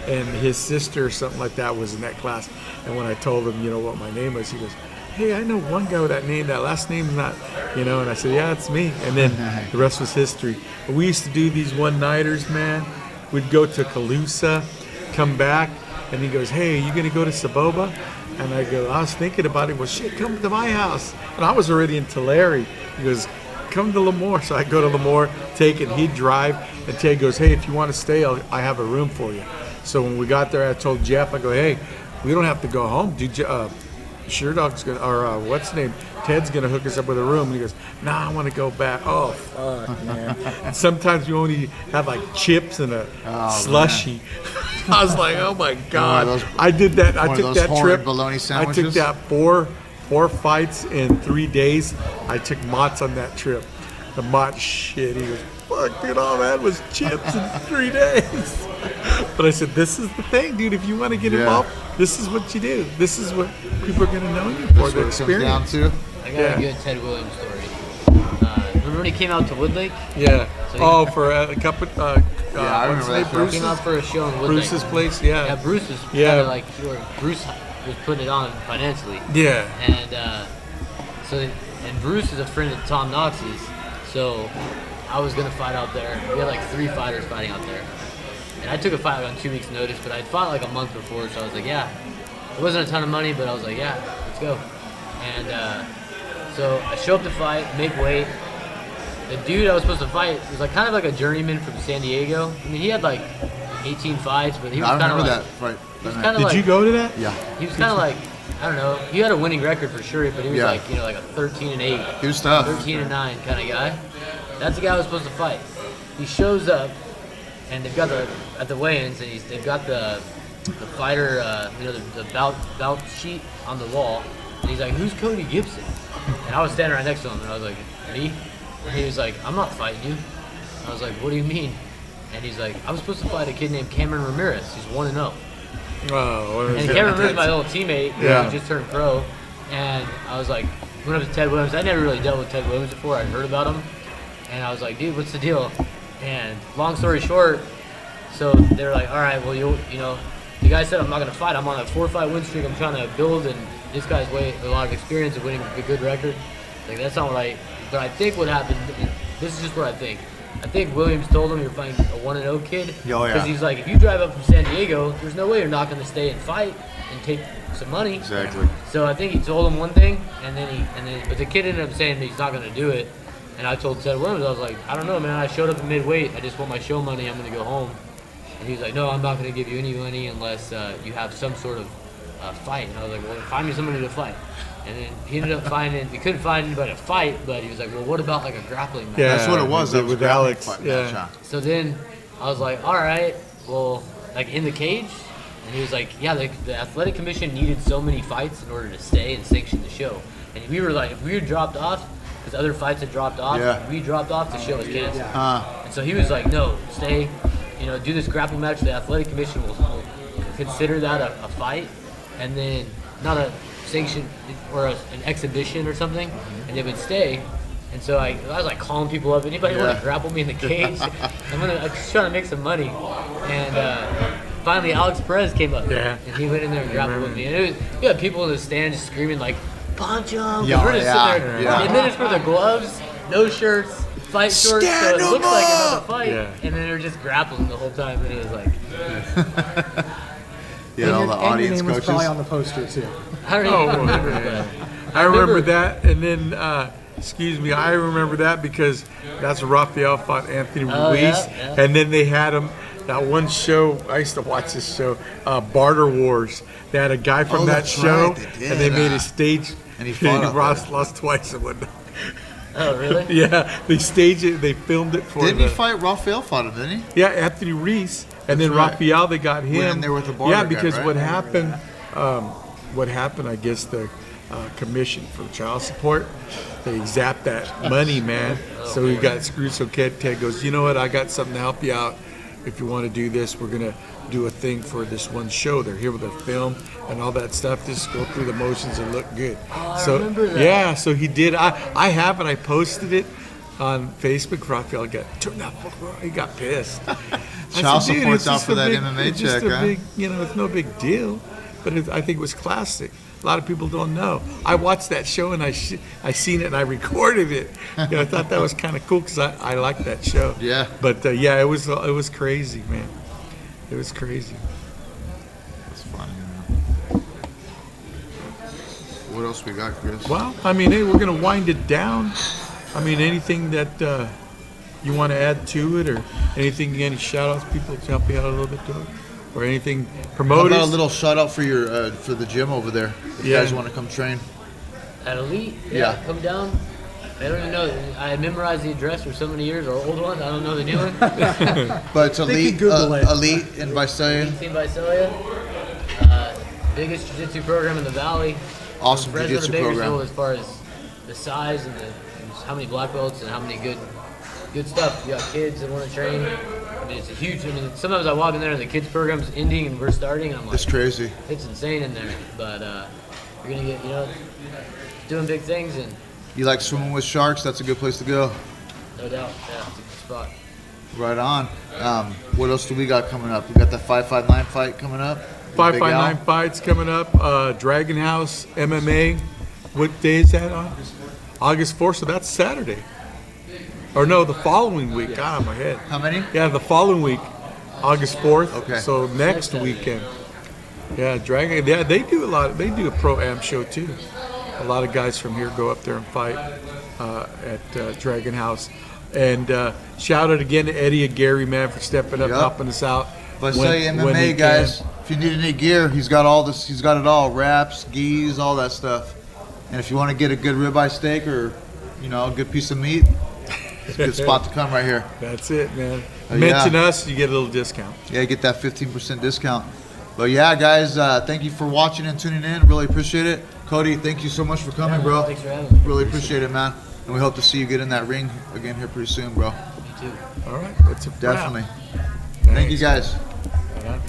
And his sister or something like that was in that class. And when I told him, what my name was, he goes, "Hey, I know one guy with that name. That last name's not, And I said, "Yeah, it's me." And then the rest was history. But we used to do these one-nighters, man. We'd go to Calusa, come back, and he goes, "Hey, you gonna go to Saboba?" And I go, "I was thinking about it." Well, shit, come to my house. And I was already in Tulare. He goes, "Come to Lemoore." So I go to Lemoore, take it. He'd drive, and Ted goes, "Hey, if you want to stay, I have a room for you." So when we got there, I told Jeff, I go, "Hey, we don't have to go home. Dude, Sherdog's gonna, or what's his name? Ted's gonna hook us up with a room." And he goes, "Nah, I want to go back." Oh fuck, man! And sometimes we only have like chips and a slushy. I was like, "Oh my God!" those- I did that. I one of took those that horrid trip. bologna I took sandwiches? that four fights in 3 days. I took Mott's on that trip. The Mott shit. He goes, "Fuck, dude, all I had was chips in 3 days." But I said, "This is the thing, dude. If you want to get Yeah. involved, this is what you do. This is what people are going to know you for, That's the what it comes down experience." to. I got Yeah. a good Ted Williams story. Remember when he came out to Woodlake? Yeah. So Oh, for a couple. I remember what's his that name? show. He Bruce's, came out for a show in Woodlake. Bruce's place. Yeah. Yeah, Bruce was Yeah. kind of like, Bruce was putting it on financially. Yeah. And and Bruce is a friend of Tom Knox's, so I was gonna fight out there. We had like 3 fighters fighting out there, and I took a fight on 2 weeks' notice, but I'd fought like a month before, so I was like, yeah, it wasn't a ton of money, but I was like, yeah, let's go. And so I show up to fight, make weight. The dude I was supposed to fight was like kind of like a journeyman from San Diego. I mean, he had like 18 fights, but he was I kind of remember like, that fight. he was that kind night. of Did like, you go to that? Yeah. he was kind of like, I don't know. He had a winning record for sure, but he was Yeah. like, like a 13-8, He was tough. 13-9 kind of guy. That's the guy I was supposed to fight. He shows up, and they've got at the weigh-ins, and they've got the fighter, the bout sheet on the wall, and he's like, "Who's Cody Gibson?" And I was standing right next to him, and I was like, "Me?" And he was like, "I'm not fighting you." I was like, "What do you mean?" And he's like, "I was supposed to fight a kid named Cameron Ramirez. He's 1-0." Oh, And Cameron Ramirez is my old teammate Yeah. who just turned pro. And I was like, went up to Ted Williams. I never really dealt with Ted Williams before. I'd heard about him. And I was like, "Dude, what's the deal?" And long story short, so they're like, "All right, well, the guy said I'm not going to fight. I'm on a 4-fight win streak. I'm trying to build, and this guy's a lot of experience of winning a good record." Like, that's not right. But I think what happened, this is just what I think. I think Williams told him you're fighting a 1-0 kid. Oh, yeah. Because he's like, if you drive up from San Diego, there's no way you're not going to stay and fight and take some money. Exactly. So I think he told him one thing, but the kid ended up saying that he's not going to do it. And I told Ted Williams, I was like, "I don't know, man. I showed up at midweight. I just want my show money. I'm going to go home." And he was like, "No, I'm not going to give you any money unless you have some sort of fight." And I was like, "Well, find me somebody to fight." And then he ended up he couldn't find anybody to fight, but he was like, "Well, what about like a grappling match?" Yeah. That's what it was. With That was Alex, Fight yeah. match, huh? So then I was like, "All right, well, like in the cage?" And he was like, "Yeah, the athletic commission needed so many fights in order to stay and sanction the show." And we were like, if we were dropped off, because other fights had dropped off, Yeah. if we dropped off, the show was canceled. Uh, And so he was like, "No, stay, do this grappling match. The athletic commission will consider that a fight, and then not a sanction or an exhibition or something, and they would stay." And so I was like calling people up. "Anybody want Yeah. to grapple me in the cage? I'm just trying to make some money." And finally, Alex Perez came up, Yeah. and he went in there and grappled with me. And you had people in the stands screaming like, "Punch him!" 'Cause Yeah, we're just sitting there, yeah. and then it's for the gloves, no shirts, fight shorts, Stand so it 'em looks like another up! fight. Yeah. And then they're just grappling the whole time, and it was like, You know, and the your audience name was coaches. probably on the poster too. I don't Oh, even remember that. I remember that, and then, excuse me, I remember that because that's Rafael fought Anthony Oh, Ruiz, yeah. and then they had him. That one show, I used to watch this show, Barter Wars. They had a guy from Oh, that that's show, right, they did, and they made a stage. and he fought out lost twice and whatnot. Oh, really? Yeah, they staged it. They filmed it for. Didn't the, he fight Rafael? Fought him, didn't he? Yeah, Anthony Ruiz, and then right. Rafael. They got him. Went in there with the barter Yeah, guy, because right? what happened? I guess the commission for child support, they zapped that money, man. So he got screwed. So Ted goes, you know what? I got something to help you out. If you want to do this, we're gonna do a thing for this one show. They're here with a film and all that stuff. Just go through the motions and look good. I So remember that. yeah, so he did. I have it. I posted it on Facebook. Rafael got turned out. He got pissed. I Child said, "Dude, support's it's out just for a that big- MMA it's just check, a huh?" big, it's no big deal. But I think it was classic. A lot of people don't know. I watched that show and I seen it and I recorded it. I thought that was kind of cool because I liked that show. Yeah. But yeah, it was crazy, man. It was crazy. That's funny, man. What else we got, Chris? Well, I mean, hey, we're gonna wind it down. I mean, anything that you want to add to it, or anything, any shout outs, people to help you out a little bit to it, or anything How promoters. about a little shout out for your for the gym over there? If you Yeah. guys want to come train. At Elite? Yeah. Come down. I don't even know. I memorized the address for so many years, or old ones. I don't know the new one. But it's They elite, can Google it. elite in Visalia. Team by Celia. Biggest jiu-jitsu program in the valley. Awesome Fresno to jiu-jitsu Bakersfield program. as far as the size and how many black belts and how many good stuff. You got kids that want to train. I mean, it's a huge. I mean, sometimes I walk in there and the kids program's ending and we're starting, and I'm like, It's crazy. it's insane in there. But you're gonna get, doing big things, and You like swimming with sharks? That's a good place to go. no doubt, yeah, it's a good spot. Right on. What else do we got coming up? We got the 559 fight coming up. Big 559 Al. fights coming up. Dragon House MMA. What day is that on? August 4th. So that's Saturday. Or no, the following week. God, in my head. How many? Yeah, the following week, August 4th. Okay. So next weekend. Yeah, Dragon. Yeah, they do a lot. They do a pro am show too. A lot of guys from here go up there and fight at Dragon House. And shout out again to Eddie and Gary, man, for stepping up, Yup. helping us out. Visalia when they MMA, guys. If you need any gear, he's got all this. He's got it all: wraps, gis, all that stuff. And if you want to get a good ribeye steak or, a good piece of meat, it's a good spot to come right here. can. That's it, man. Yeah. Mention us, you get a little discount. Yeah, get that 15% discount. But yeah, guys, thank you for watching and tuning in. Really appreciate it. Cody, thank you so much for coming, bro. Thanks for having me. Really appreciate it, man. And we hope to see you get in that ring again here pretty soon, bro. Me too. All right, that's a wrap. Definitely. Thank you, guys. All right.